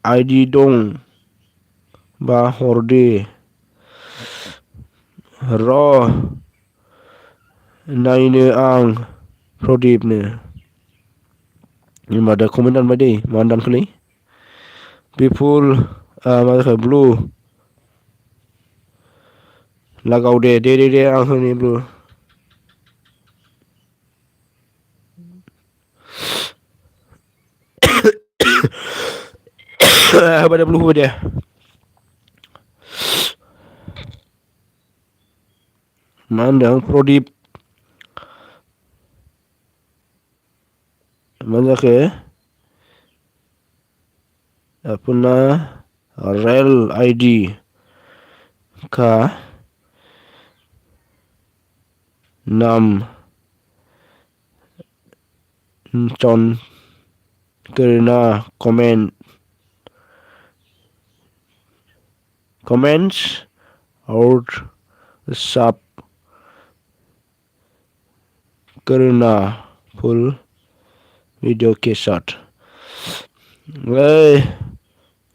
Speaker 1: आइडि दं बा हरदे र' नायनो आं प्रदिपनो होनबा दा कमेन्ट दानबाय दै मानो दानखोलै बिपुल मा जाखो ब्लु लागाव दे आं होनि ब्लु होबाय दे ब्लु होबाय दे मा होनदों प्रदिप मा जाखो अपना रेल आईडी का नाम चन करना कमेंट्स और सब करना फुल वीडियो के साथ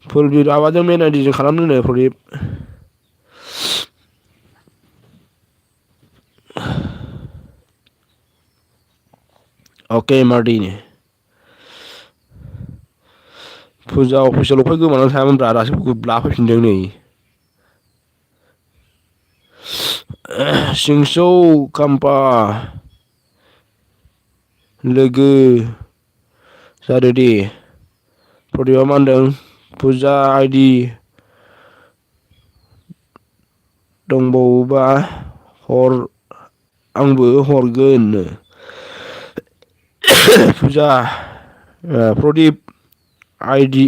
Speaker 1: फुल वीडियो आवाजों मेन आइडिजों खालामनो प्रदीप अके मार्टिन फुजा अफिसियेल अफाय गोमानानै थायामोनब्रा दासो लाफैफिनदों नै सिंसौ काम्पा लोगो जादो दे प्रदीपआ मा होनदों फुजा आइडि दंबावोबा हर आंबो हरगोन फुजा प्रदीप आइडि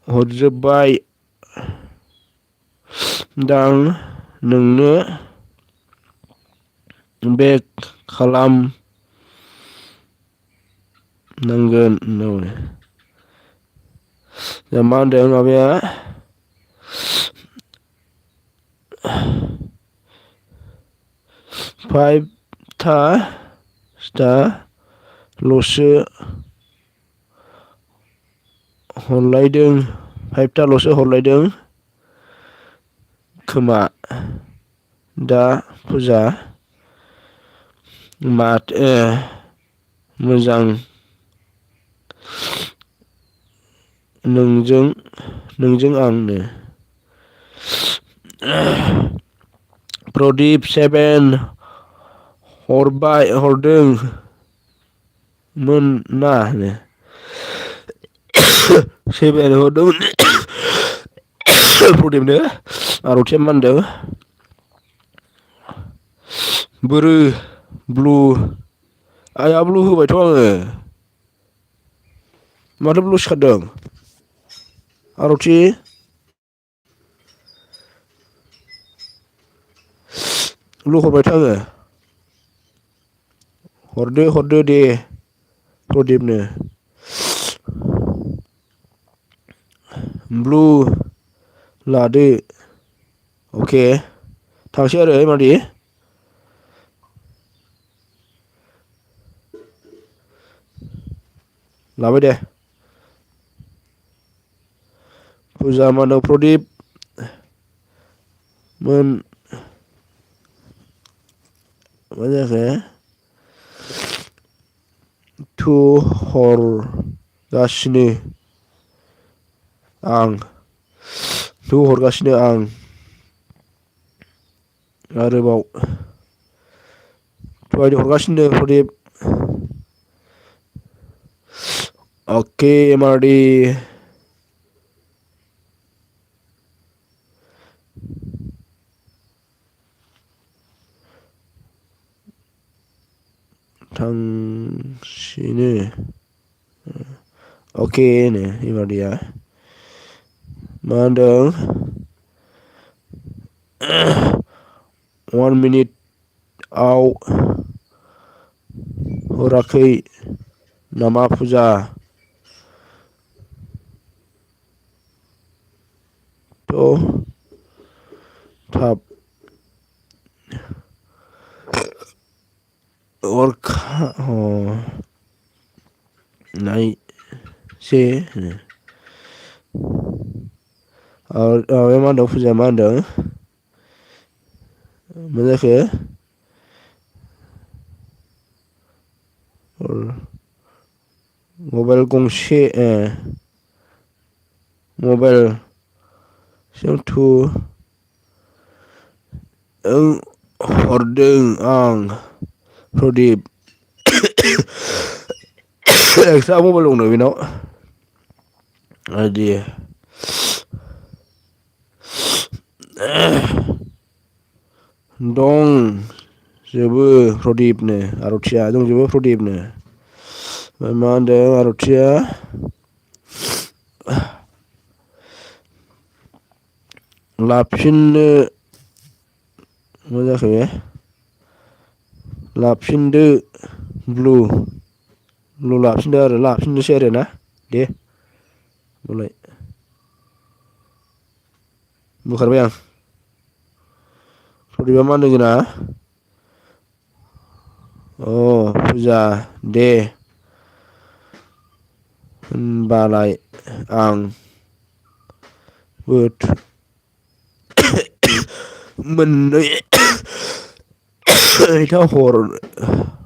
Speaker 1: हरजोब्बाय दां नोंनो बेक खालाम नांगोन मा होनदों माबाया ल'सो हरलायदों खोमा दा फुजा माथो मोजां नोंजों आंनो प्रदीप 7 हरदों मोन ना 7 हरदोंमोन प्रदीपनो आर'थिया मा होनदों बोरो ब्लु आइया ब्लु होबायथ' आङो माथो ब्लु सिखारदों आर'थि ब्लु हरबायथ' आङो हरदो दे प्रदीपनो ब्लु लादो अके थांसै आरो मादि लाबाय दे फुजा मानव प्रदीप मोन मा जाखो थु हरगासिनो आं थु हरगासिनो आं आरोबाव थुबायदि हरगासिनो प्रदिप अके एमआरडि थांसिनो अके नो एमआरडिया मा होनदों 1 मिनिटआव हराखै नामा फुजा थ' थाब नायसे मा होनदों फुजाया मा होनदों मा जाखो मबाइल गंसे मबाइल थु हरदों आं प्रदिप एक्सट्रा मबाइल दंनो बेनाव आइदि दंजोबो प्रदिपनो आरथिया दंजोबो प्रदिपनो मा होनदों आरथिया लाफिननो मा जाखो बे लाफिनदो ब्लु लाफिनदो आरो लाफिननोसै आरो ना दे होनबालाय बोखारबाय आं प्रदिपा मा होनदों जोंना फुजा दे होनबालाय आं मोननै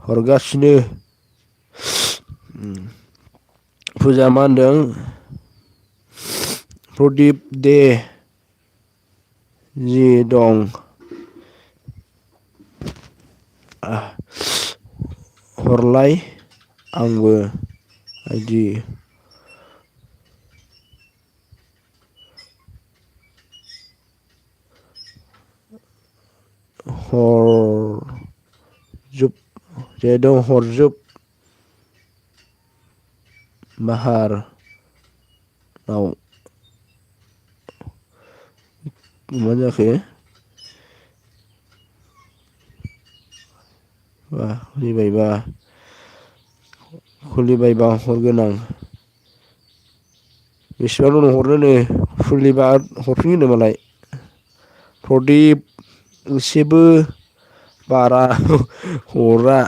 Speaker 1: हरगासिनो फुजा मा होनदों प्रदिप दे जि दं हरलाय आंबो आइदि हरजोब बाहार मा जाखो खुलिबायबा हरगोन आं बेसेबां दं हरनोनो खुलिबा हरफिन होनो मालाय प्रदिप एसेबो बारा हरा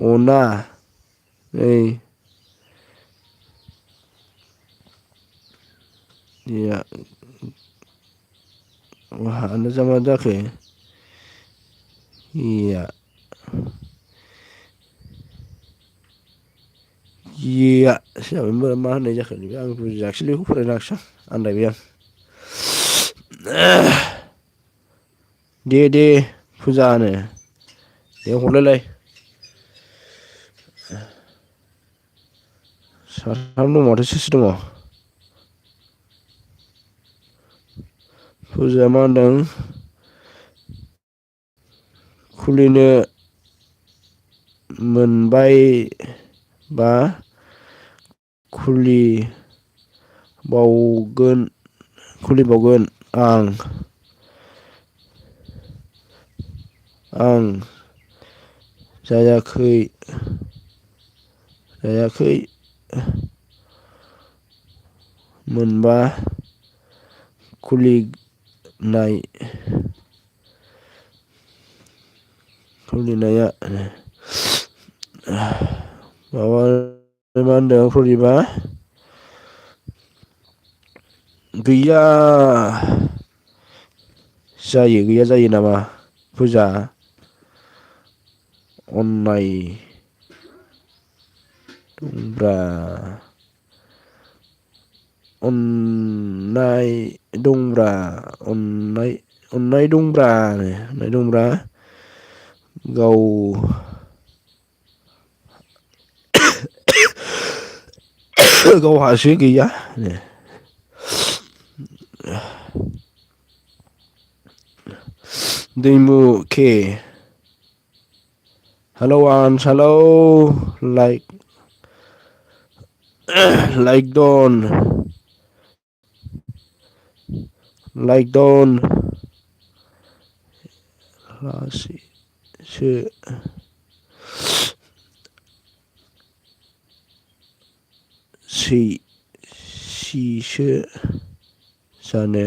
Speaker 1: अना नै मा जाखो मा होननाय जाखो आं बुजियाखिसैलै बेखौ फरायनांसिगोन आन्दायबाय आं दे फुजानो दे हरलायलाय साथाम दं माथो सोर दङ फुजाया मा होनदों खुलिनो मोनबायबा खुलिबावगोन आं जायाखै मोनबा खुलिनाया माबा मा होनदों प्रदिपा गैया जायो गैया जायो नामा फुजा अननाय दंब्रा अननाय दंब्रा अननाय दंब्रा गाव गावहासो गैया दैमुखे hello Ans hello like don लासैसो सिसो जानो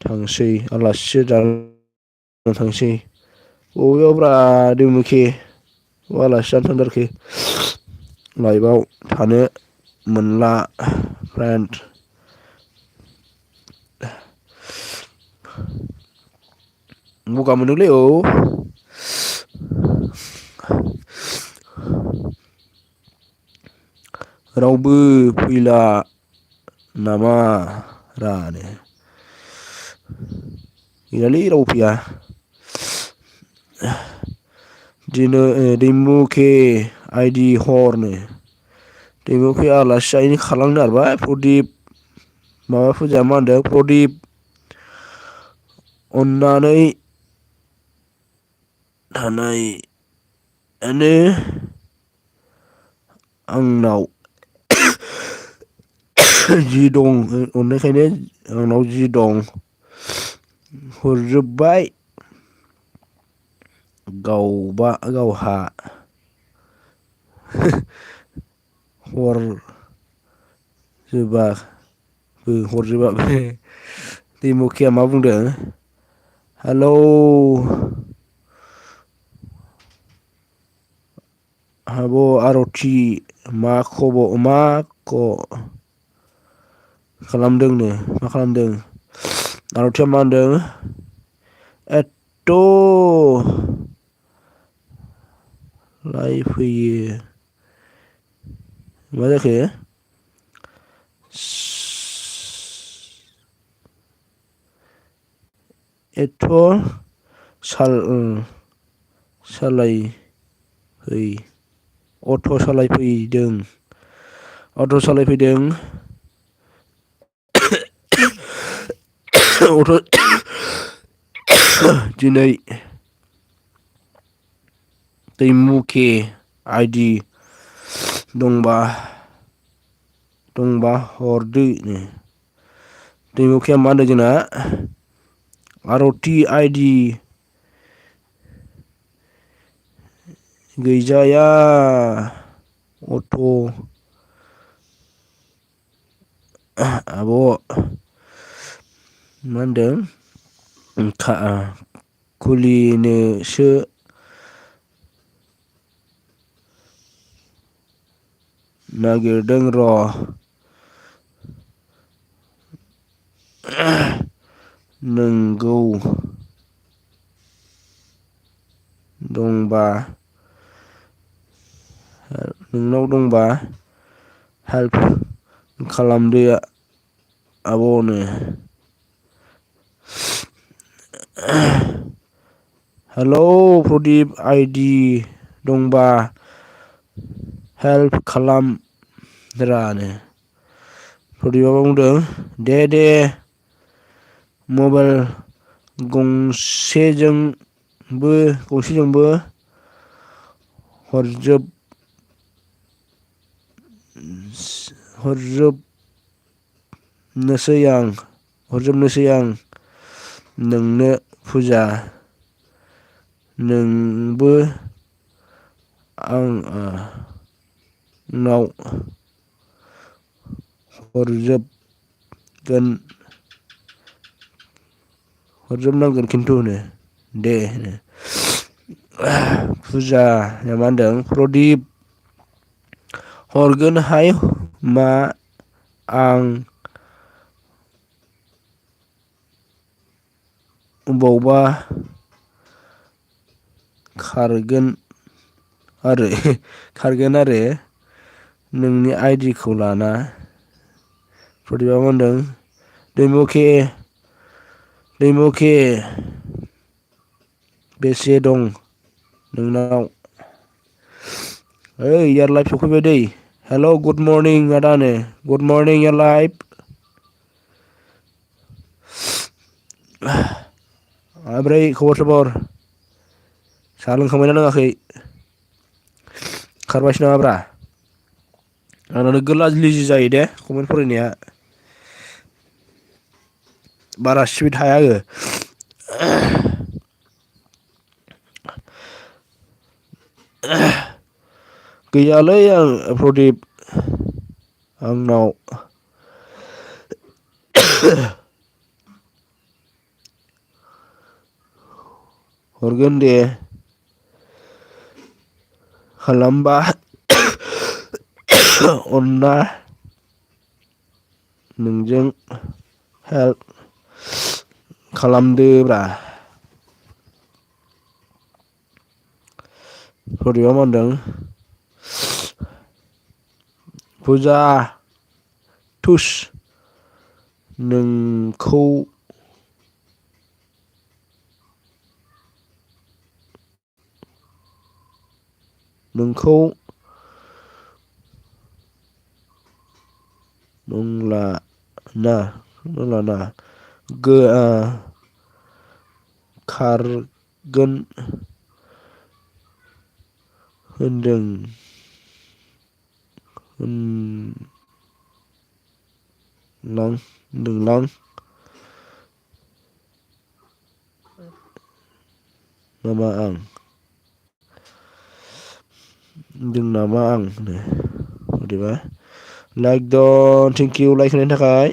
Speaker 1: थांसै आलासिसो जानो थांसै बबेयावब्रा दैमुखे आलासि जानो थांथारखो लाइभआव थानो मोनला फ्रेन्ड गगा मोनोलै औ रावबो फैला नामा रानो गैयालै रावबो फैया दिनै दैमुखे आइदि हरनो दैमुखे आलासि जाहैनो खारलांनो नागिरबाय प्रदिप माबा फुजा मा होनदों प्रदिप अननानै थानायानो आंनाव जि दं अननायखायनो आंनाव जि दं हरजोब्बाय गावहा हरजोबाबो दैमुखिया मा बुंदों हेलौ हाब' आरथि मा खालामदोंनो मा खालामदों आरथिया मा होनदों एत्थ लाइफैयो मा जाखो एथ' अट' सालायफैदों दिनै दैमुखे आइदि दंबा हरदो नो दैमुखिया मा होनदों जोंना आरथि आइदि गैजाया अट' आब' मा होनदों खुलिनोसो नागिरदों र' नोंगौ नोंनाव दंबा हेल्प खालामदो आब'नो हेलौ प्रदिप आइदि दंबा हेल्प खालामरानो प्रदिपआ बुंदों दे मबाइल गंसेजोंबो हरजोबनोसै आं नोंनो फुजा नोंबो आंनाव हरजोबनांगोन खिन्थु दे फुजाया मा होनदों प्रदिप हरगोनहाय मा आं अबावबा खारगोन आरो नोंनि आइडिखौ लाना प्रदिपा मा होनदों दैमुखे बेसे दं नोंनाव ओइ यार लाइभ सफैबाय दै हेल' गुड मर्निं आदानो गुड मर्निं यार लाइभ माब्रै खबर सबर साहा लोंखांबायना लोङाखै खारबायसो नामाब्रा आंना नोगोर लाजि जायो दे कमेन्ट फरायनाया बारा स्पिड हाया आङो गैयालै आं प्रदिप आंनाव हरगोन दे खालामबा अनना नोंजों हेल्प खालामदोब्रा प्रदिपा मा होनदों फुजा थुस नोंखौ नंलाना खारगोन होनदोंलां नामा आं बिदिबा लाइक दन थेंक इउ लाइक होनायनि थाखाय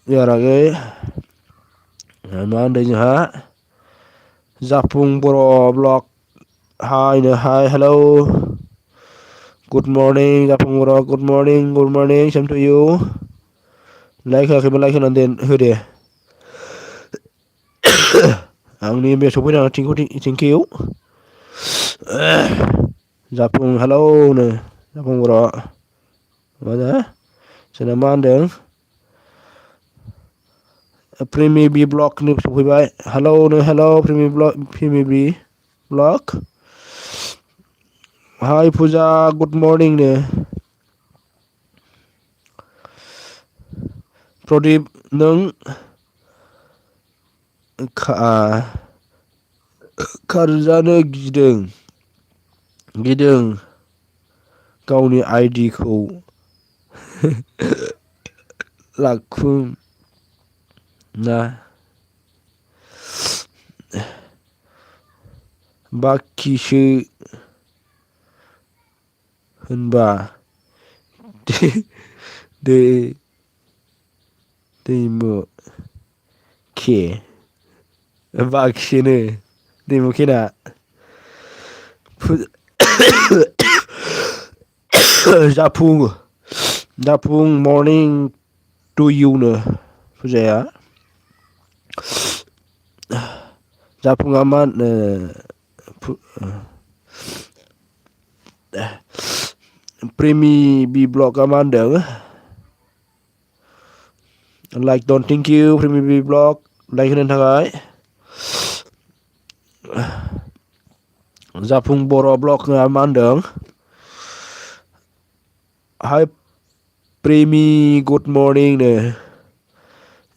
Speaker 1: यारागै मा होनदों जोंहा जाफुं बर' blog hi hello good morning जाफुं बर' good morning same to you like होआखैबा लाइक होनानै होदे आंनि बे सफैनो थेंक इउ जाफुं हेलौ नो जाफुं बर' जोंना मा होनदों प्रेमि बि ब्लग सफैबाय हेलौ प्रेमि बि ब्लग हाय फुजा गुड मर्निं नो प्रदिप नों खारजानो गिदों गावनि आइडिखौ लाखुमना बाखिसो होनबा दैमुखे बाखिसोनो दैमुखेना जाफुं मर्निं टु इउ नो फुजाया जाफुङा मा प्रेमि बि ब्लगआ मा होनदों like done thank you Premi बि ब्लग लाइक होनायनि थाखाय जाफुं बर' ब्लगआ मा होनदों हाय प्रेमि गुड मर्निं नो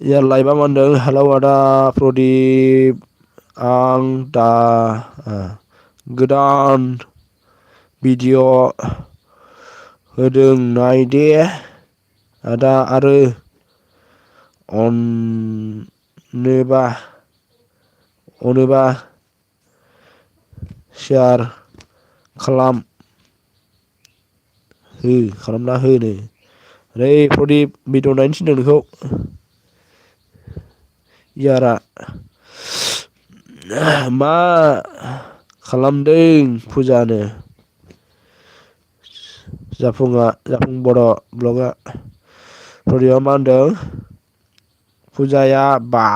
Speaker 1: यार लाइभआ मा होनदों हेलौ आदा प्रदिप आं दा गोदान भिडिअ होदों नाय दे आदा आरो अनोबा शेयार खालामना होनो रै प्रदिप भिडिअ नायनो थिनदों नोंखौ यारा मा खालामदों फुजानो जाफुं बर' ब्लगआ प्रदिपआ मा होनदों फुजाया बा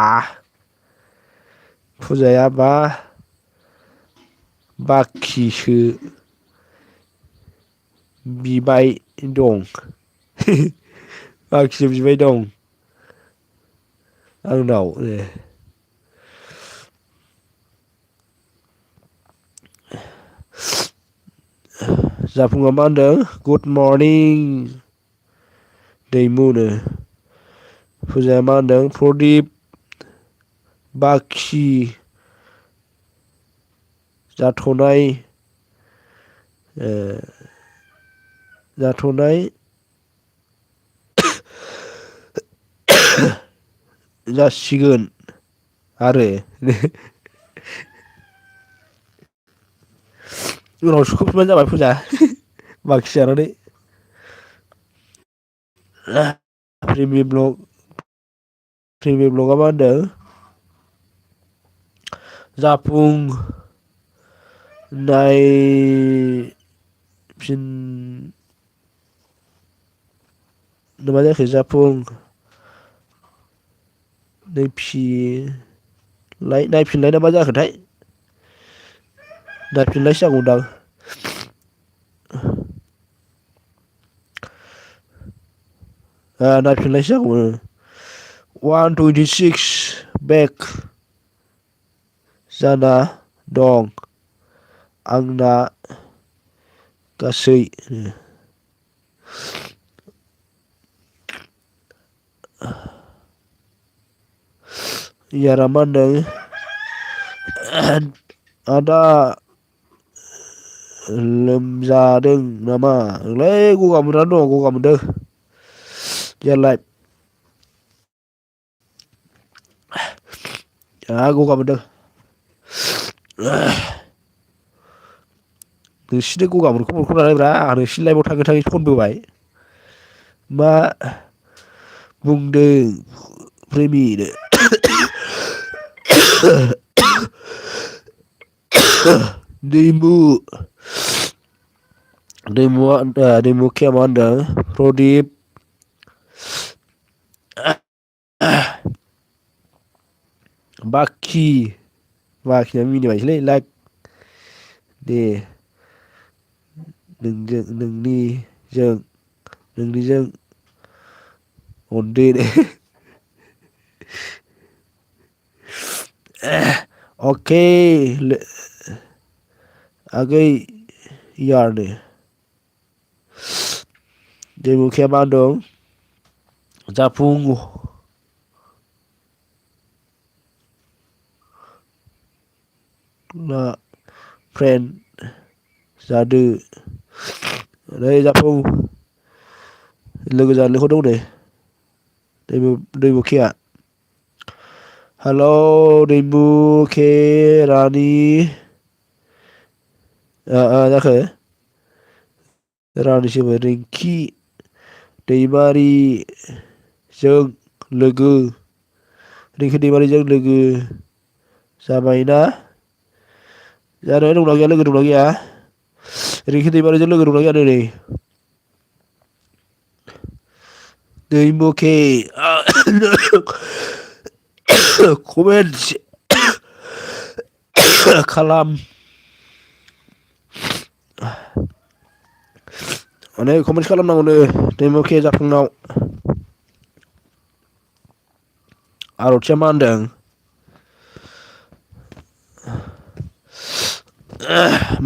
Speaker 1: बाखिसो बिबाय दं बाखिसो बिबाय दं आंनाव जाफुङा मा होनदों गुड मर्निं दैमुनो फुजाया मा होनदों प्रदिप बाखि जाथ'नाय जासिगोन आरो उनाव सुखुफिनबानो जाबाय फुजा बाखि जानानै प्रिमि ब्लगआ मा होनदों मा जाखो नायफिनलाय ना मा जाखोथाय नायफिनलायसो जागौदां नायफिनलायसो जागौ 126 बेक जाना दं आंना गासै यारा मा होनदों आदा लोमजादों नामा ओंलै गगा मोननानै दं गगा मोनदों देलाय गगा मोनदों नोंसिनि गगा मोनखौ नालायब्रा नोंसिनि लाइफआव थाङै थाङै खनबोबाय मा बुंदों प्रेमिनो दैमुखिया मा होनदों प्रदिप बाखिया मिनिबायसैलै लाइक दे नोंनिजों अनदो अके आगै यारनो दैमुखिया मा होनदों जाफुं फ्रेन्ड जादो नै जाफुं लोगो जानो लिंहरदों नै दैमुखिया हेलौ दैमुखे रानि जाखो रानिसोबो रिंखि दैमारिजों लोगो जाबायना जानो दंना गैया लोगो दंना गैया रिंखि दैमारिजों लोगो दंना गैया नै दैमुखे कमेन्ट खालाम अनेक कमेन्ट खालामनांगौनो दैमुखे जाफुंनाव आर'थिया मा होनदों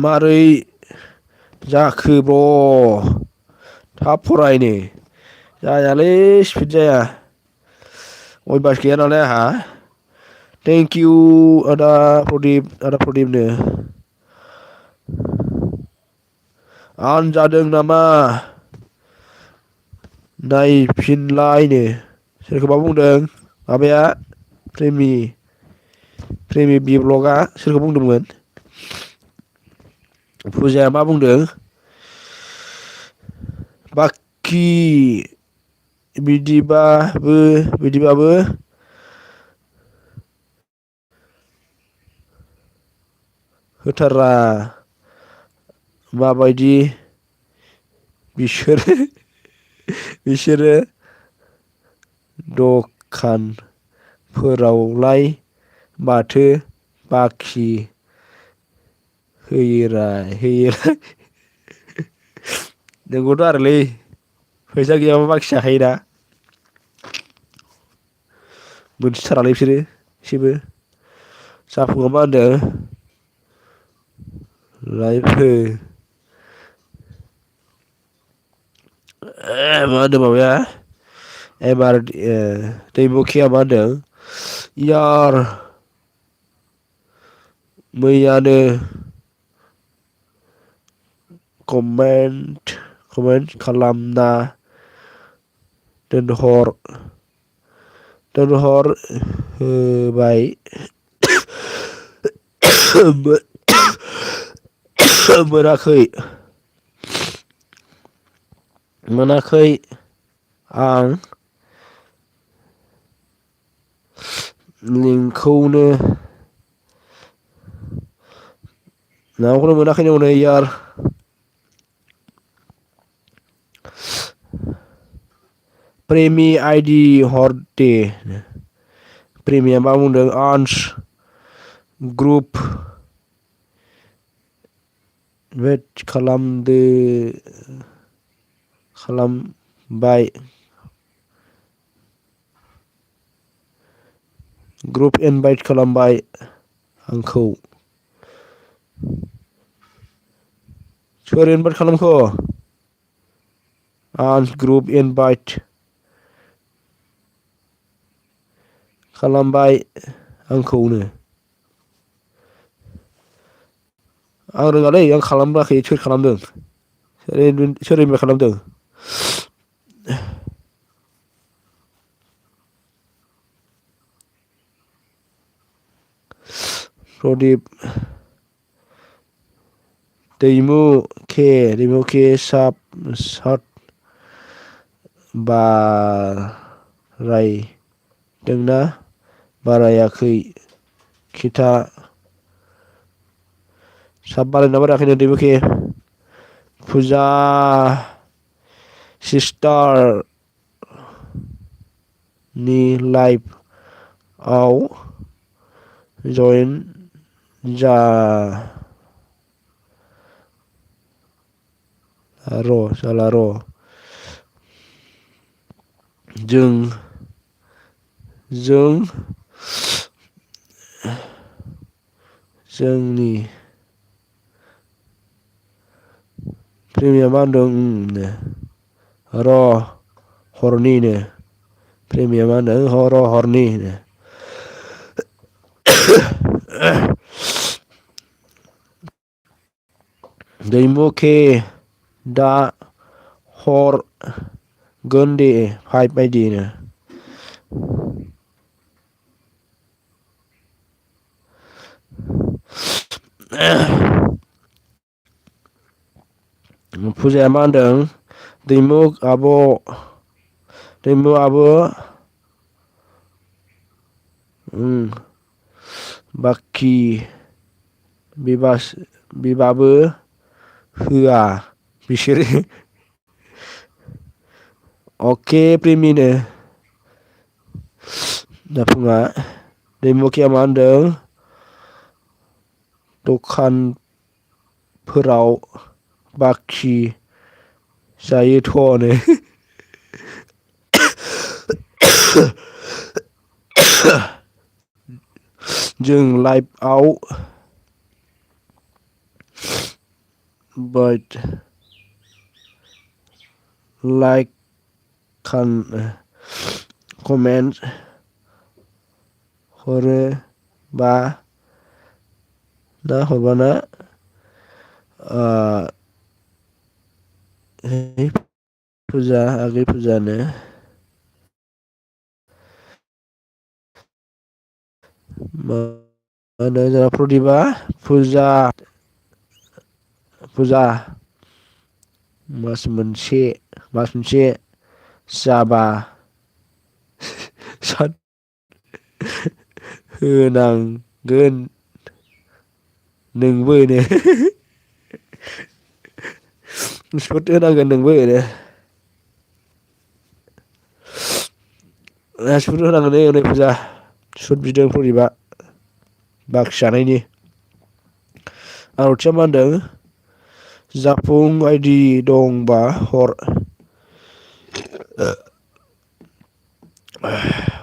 Speaker 1: मारै जाखो ब्र' थाब फरायनो जायालै स्पिड जाया अयबास गैया नालाय आंहा थेंक इउ आदा प्रदिपनो आन जादों नामा नायफिनलायनो सोरखौबा बुंदों माबाया प्रेमि बि ब्लगआ सोरखौ बुंदोंमोन फुजाया मा बुंदों बाखि बिदिबाबो होथारा माबायदि बिसोरो दखान फोरावलाय माथो बाखि होयोरा नोंगौथ' आरोलै फैसा गैयाबा बाखि जाखायोना मोनथिथारालै बिसोरो एसेबो जाफुङा मा होनदों लाइफ हो मा होनदों माबाया एबार दैमुखिया मा होनदों यार मैयानो कमेन्ट खालामना दोनहर होबाय मोनाखै आं लिंकखौनो माबाखौनो मोनाखैनो हनै यार प्रेमि आइडि हर दे प्रेमिया मा बुंदों आन्स ग्रुप वेट खालामबाय ग्रुप इनभाइट खालामबाय आंखौ सोर इनभाइट खालामखो आन्स ग्रुप इनभाइट खालामबाय आंखौनो आं रोङालै आं खालामाखै सोर खालामदों सोर इनभाइट खालामदों प्रदीप दैमु के सात बारायदोंना बारायाखै खिथा साब बारायदोंना बारायाखैनो दैमुखि फुजा सिस्टार नि लाइफ आव जयेन जा जाला र' जोंनि प्रेमिया मा होनदों र' हरनिनो प्रेमिया मा होनदों र' हरनि दैमुखि दा हरगोन दे 5 बायदिनो फुजाया मा होनदों दैमु आब' बाखि बिबाबो होआ बिसोरो अके प्रेमिनो जाफुङा दैमुखिया मा होनदों दखानफोराव बाखि जायोथ'नो जों लाइभआव बाट लाइक कमेन्ट हरबाना आगै फुजानो मा होनो जोंना प्रदिपा फुजा मास मोनसे जाबा होनांगोन नोंबो सुद होनांगोन नोंबो सुद होनांगोन नै फुजा सुद बिदों प्रदिपा बाखि जानायनि। आर'थिया मा होनदों? जाफुं आइडि दंबा हर।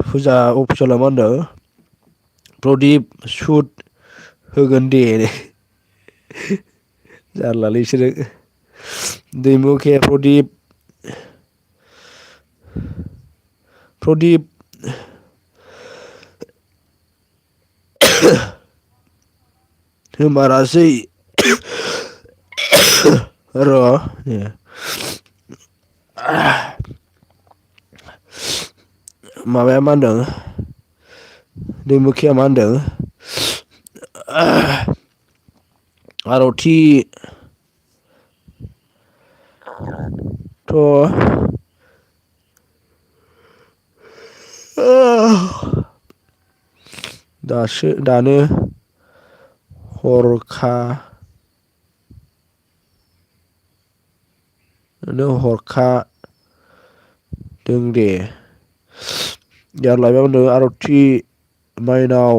Speaker 1: फुजा अफिसियेला मा होनदों? प्रदिप सुद होगोन दे। जारलालै बिसोरो। दैमुखे प्रदिप होमारासै र' माबाया मा होनदों? दैमुखिया मा होनदों? आर'थि थ' दानो हरखादों दे। जारलाया होनदों आर'थि माइनाव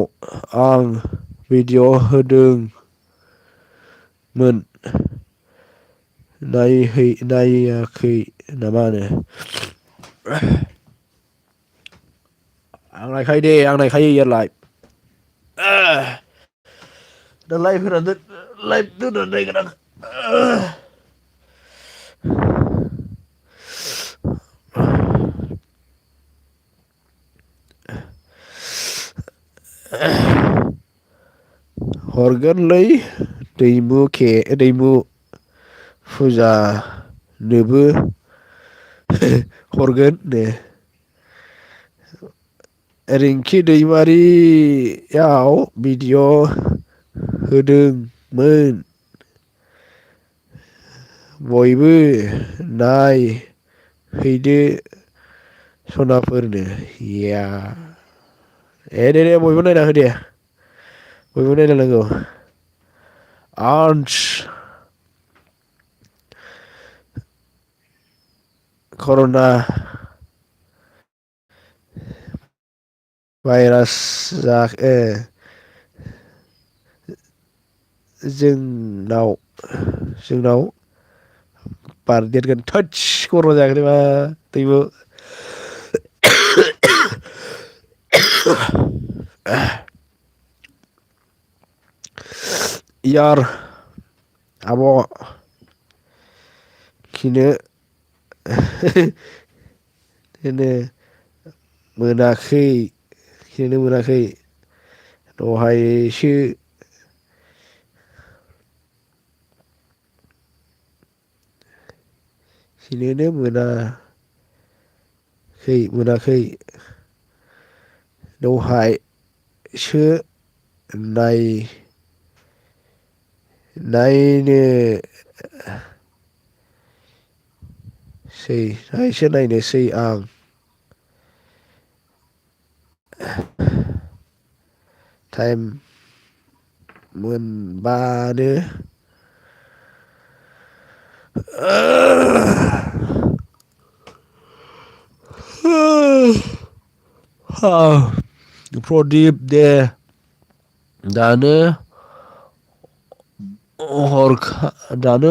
Speaker 1: आं भिडिअ होदोंमोन नायाखै नामा नो? आं नायखायो दे आं नायखायो इयारलाय। दा लाइभ दोननानै नायगोन आं। हरगोनलै दैमु फुजानोबो हरगोन नो। रिंखि दैमारियाव भिडिअ होदोंमोन बयबो नायहैदो सनाफोरनो। दे बयबो नायना हो दे। बयबो नायनांगौ। कर'ना भाइरास जोंनाव बारदेरगोन। थोदस खर' जायाखै नामा दैमु। इयार आब' खिनो मोनाखै दहायसो खिनोनो मोनाखै दहायसो नायनोसै आं टाइम मोनबानो। प्रदिप दे दानो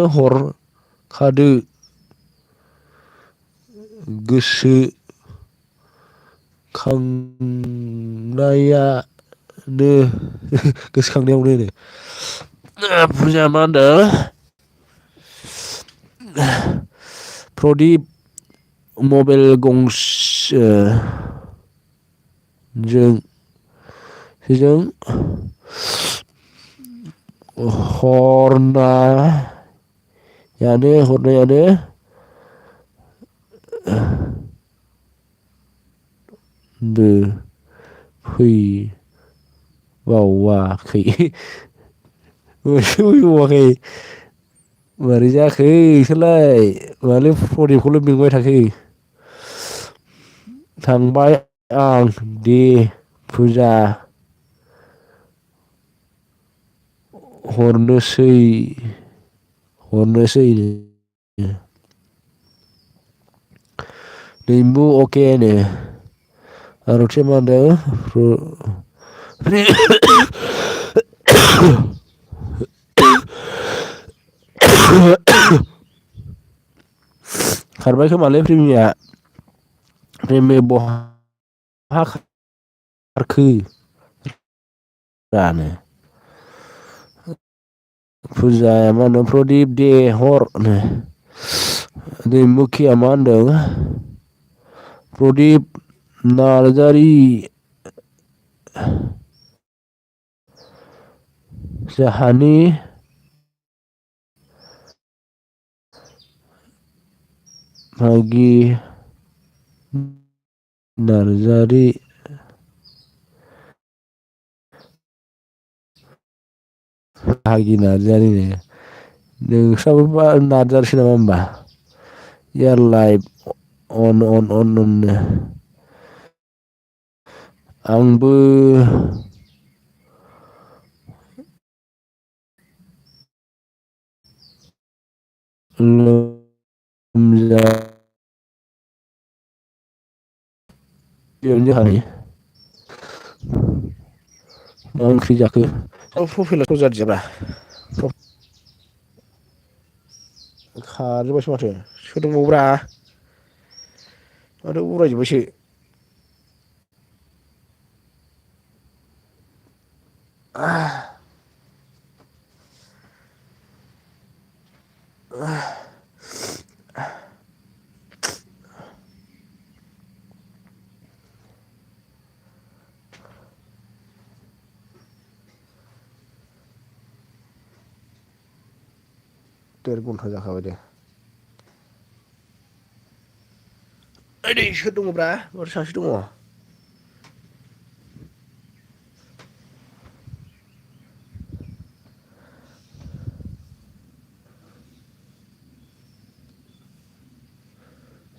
Speaker 1: हरखादो गोसोखांनायावनो फुजा मा होनदों? प्रदिप मबाइल जों हरनायानो बो फैबावाखै मारै जाखो इसोरलाय मानो प्रदिपखौल' बेंबाय थाखो? थांबाय आं दे फुजा हरनोसै दैमु अके नो आरोथे मा होनदों खारबाय खोमालै प्रेमिया बहा खारखो जानो फुजाया मा होनदों प्रदिप दे हर दैमुखिया मा होनदों प्रदिप नार्जारि जाहानि भागि नार्जारि भागि नार्जारि नोंस्राबो नार्जारिसो नामा होमबा यार लाइभ अन आंबो लोमजा मा ओंख्रि जाखो प्रफाइलाथ' जादियाब्रा खारजोब्बायसो माथो सोर दंबावोब्रा माथो उरायजोब्बायसो देर घन्टा जाखाबाय दे ओइ सोर दङब्रा माथो सासे दङ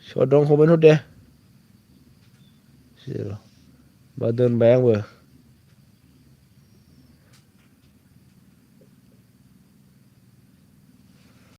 Speaker 1: सोर दं हरबाय था दे होमबा दोनबाय आंबो